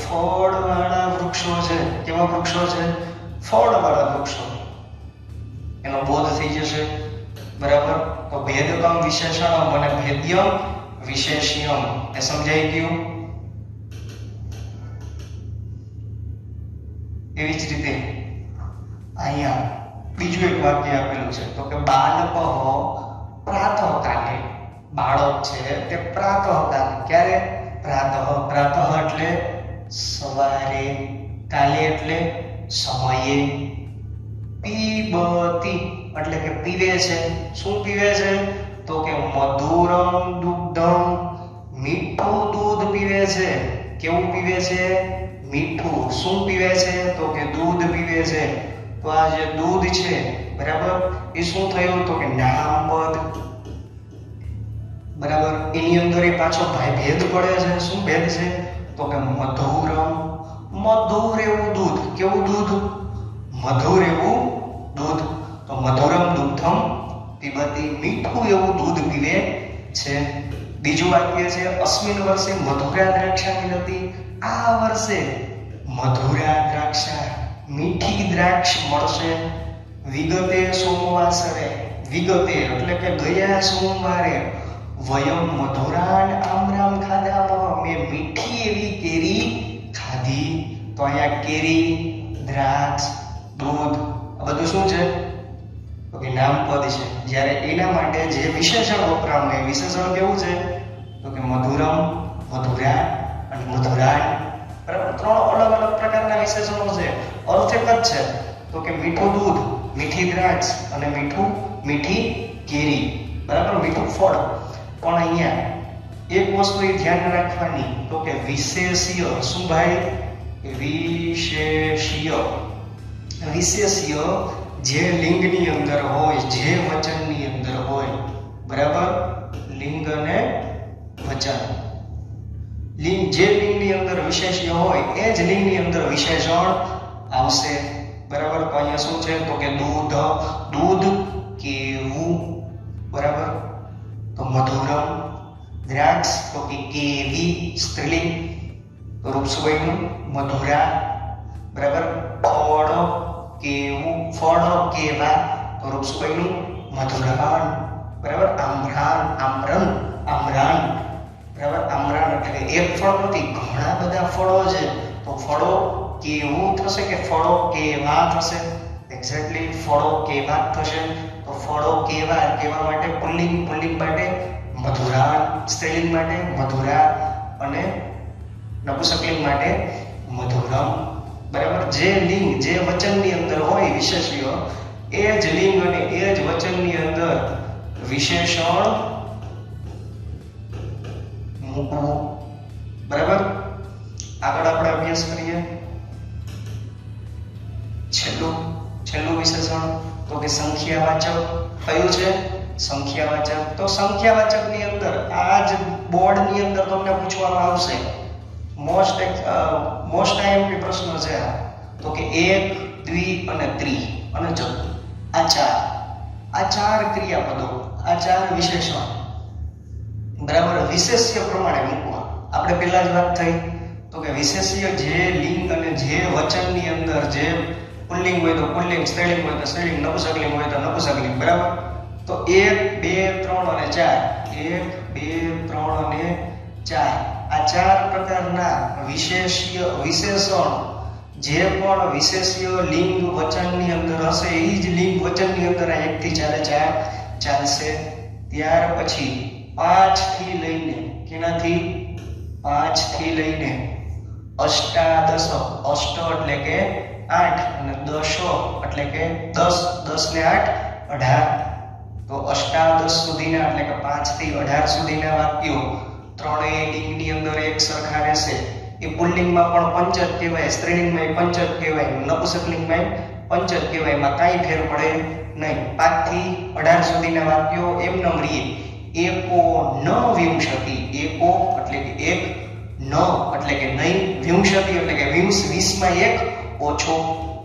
ફળવાળા વૃક્ષો છે, કેવા વૃક્ષો છે? ફળવાળા વૃક્ષો, એનો બોધ થઈ જશે. બરાબર. તો ભેદકમ વિશેષણમ અને ભેદ્યમ વિશેષ્યમ એ સમજાઈ ગયું. એવી જ રીતે અહીંયા બીજું એક વાક્ય આપેલું છે, તો કે બાલક પ્રાતઃકાલે, બાળક છે તે પ્રાતઃકાલે, ક્યારે? પ્રાતઃ એટલે સવારે, કાલે એટલે સમયે, પીબતી એટલે કે પીવે છે. શું પીવે છે? તો કે મધુરમ દુગ્ધમ, મીઠું દૂધ પીવે છે. કેવું પીવે છે? મીઠું. શું પીવે છે? તો કે દૂધ પીવે છે. તો આ જે દૂધ છે, બરાબર, એ શું થયું? તો કે નામપદ. બરાબર. એની અંદર એ પાછો ભેદ પડે છે. શું ભેદ છે? તો કે મધુરમ, મધુર એવું દૂધ. કેવું દૂધ? મધુર એવું દૂધ. તો મધુરમ દુગ્ધમ પીબતી, મીઠું એવું દૂધ પીવે છે. બીજું વાક્ય છે અસ્મિન વર્ષે મધુરા દ્રાક્ષા મિલતી, આ વર્ષે મધુરા દ્રાક્ષા, મીઠી દ્રાક્ષ મળશે. વિગતે સોમવાસરે, વિગતે એટલે કે ગયા સોમવારે, વયમ મધુરાન આમરામ ખાધા, મેં મીઠી એવી કેરી ખાધી. તો અહીંયા કેરી, દ્રાક્ષ, દૂધ આ બધું શું છે? તો કે નામપદ છે. જ્યારે એના માટે જે વિશેષણ વપરાય, વિશેષણ કેવું છે? તો કે મધુરમ, મધુરા અને મધુરાન. બરાબર. ત્રણ અલગ અલગ પ્રકારના વિશેષણો છે. અર્થ એક જ છે, તો કે મીઠું દૂધ, મીઠી દ્રાક્ષ અને મીઠી કેરી. બરાબર, મીઠું ફળ. પણ અહીંયા એક વસ્તુ એ ધ્યાન રાખવાની, તો કે વિશેષ્ય. શું ભાઈ? વિશેષ્ય. વિશેષ્ય જે લિંગની અંદર હોય, જે વચનની અંદર હોય. બરાબર. લિંગ અને વચન. લિંગ, જે લિંગની અંદર વિશેષ્ય હોય એ જ લિંગની અંદર વિશેષણ આવશે. બરાબર. તો અહીંયા શું છે? તો કે દૂધ, દૂધ કેવું. બરાબર. તો મધુરમ, દ્રાક્ષ તો કે કેવી સ્ત્રીલિંગ, તો રૂપસુબઈનું મધુરા. બરાબર. ફળ કેવું, ફળ કેવા, તો રૂપસુબઈનું મધુરાન. બરાબર. આમ્રાન, આમ્રન, આમ્રાન. બરાબર. આમ્રાન એટલે એક ફળ નથી, ઘણા બધા ફળો છે. તો ફળો કેવું થશે કે ફળો કેવા થશે? એક્ઝેક્ટલી ફળો કેવા થશે. તો ફળો કેવા, કેવા માટે પુલ્લિંગ, પુલ્લિંગ માટે મધુરાન, સ્ત્રીલિંગ માટે મધુરા અને નપુંસકલિંગ માટે મધુરમ. બરાબર. જે લિંગ, જે વચનની અંદર હોય વિશેષ્ય, એ જ લિંગ અને એ જ વચનની અંદર વિશેષણ મૂકવું. બરાબર. આગળ આપણે અભ્યાસ કરીએ. છેલ્લું વિશેષણ તો કે સંખ્યાવાચક. કયું છે? સંખ્યાવાચક. તો સંખ્યાવાચકની અંદર આ જ બોર્ડની અંદર તમને પૂછવામાં આવશે. મોસ્ટ આઈએમપી પ્રશ્ન છે આ. તો કે એક, દ્વિ અને ત્રિ અને ચતુ, આ ચાર ક્રિયાપદો, આ ચાર વિશેષણ. બરાબર. વિશેષ્ય પ્રમાણે મૂકવા. આપણે પહેલા જ વાત થઈ, તો કે વિશેષ્ય જે લિંગ અને જે વચનની અંદર, જે પુલ્લિંગ હોય તો પુલ્લિંગ, સ્ત્રીલિંગ હોય તો સ્ત્રીલિંગ, નપુંસકલિંગ હોય તો નપુંસકલિંગ. બરાબર. તો 1, 2, 3 અને 4, 1, 2, 3 અને 4, આ ચાર પ્રકારના વિશેષણ, જે પણ વિશેષ્ય લિંગ વચનની અંદર હશે એ જ લિંગ વચનની અંદર આ 1 થી 4 ચાલશે. ત્યાર પછી 5 થી લઈને, કેનાથી? 5 થી લઈને અષ્ટાદશ, અષ્ટ એટલે કે 8 અને દશ એટલે કે 10, 10 ને 8 18. તો અષ્ટાદશ સુધીના એટલે કે 5 થી 18 સુધીના વાક્યો ત્રણેય લિંગની અંદર એક સરખા રહેશે. એ પુલ્લિંગમાં પણ પંચ જ કહેવાય, સ્ત્રીલિંગમાં પંચ જ કહેવાય, નપુંસકલિંગમાં પંચ જ કહેવાય, એમાં કાંઈ ફેર પડે નહીં. 5 થી 18 સુધીના વાક્યો એમ ન રહીએ. એકો ન વિંશતિ, એકો એટલે કે એક, ન એટલે કે નહીં, વિંશતિ એટલે કે 20 માં એક ઓછો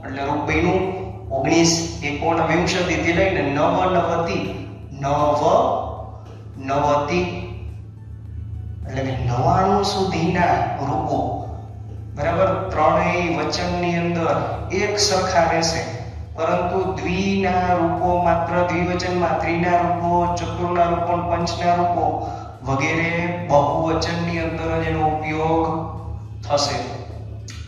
એટલે રૂપનું 19. એકોણ વિંશતિ થી લઈને નવનવતિ, નવનવતિ એટલે કે 99 સુધીના રૂપો બરાબર ત્રણેય વચનની અંદર એક સરખા રહેશે, પરંતુ દ્વિના રૂપો માત્ર દ્વિવચનમાં, ત્રિના રૂપો, ચતુરના રૂપો, પંચના રૂપો વગેરે બહુવચનની અંદર જ એનો ઉપયોગ થશે.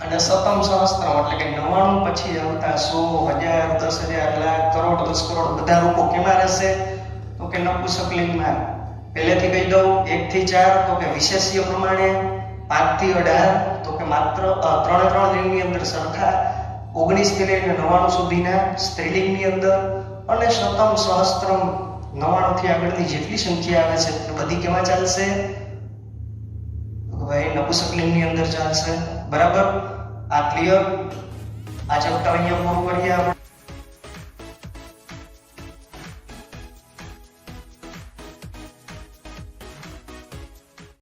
અને સતમ સહસ્ત્રમ એટલે કે 99 પછી આવતા 100, 1000, 10,000, લાખ, કરોડ, 10 કરોડ બધા રૂપો કેમાં રહેશે? તો કે નપુંસકલિંગમાં. પહેલેથી કહી દઉં 1 થી 4 તો કે વિશેષ્ય પ્રમાણે, 5 થી 18 તો કે માત્ર ત્રણે લિંગની અંદર સરખા, 19 થી લઈને 99 સુધીના સ્ત્રીલિંગની અંદર, અને શતમ સહસ્ત્રમ 99 થી આગળની જેટલી સંખ્યા આવે છે તે બધી કેમાં ચાલશે? ભાઈ નપુંસકલિંગની અંદર ચાલશે. બરાબર? આ ક્લિયર? આ ચેપ્ટર અહીંયા પૂરું કરીએ આપણે.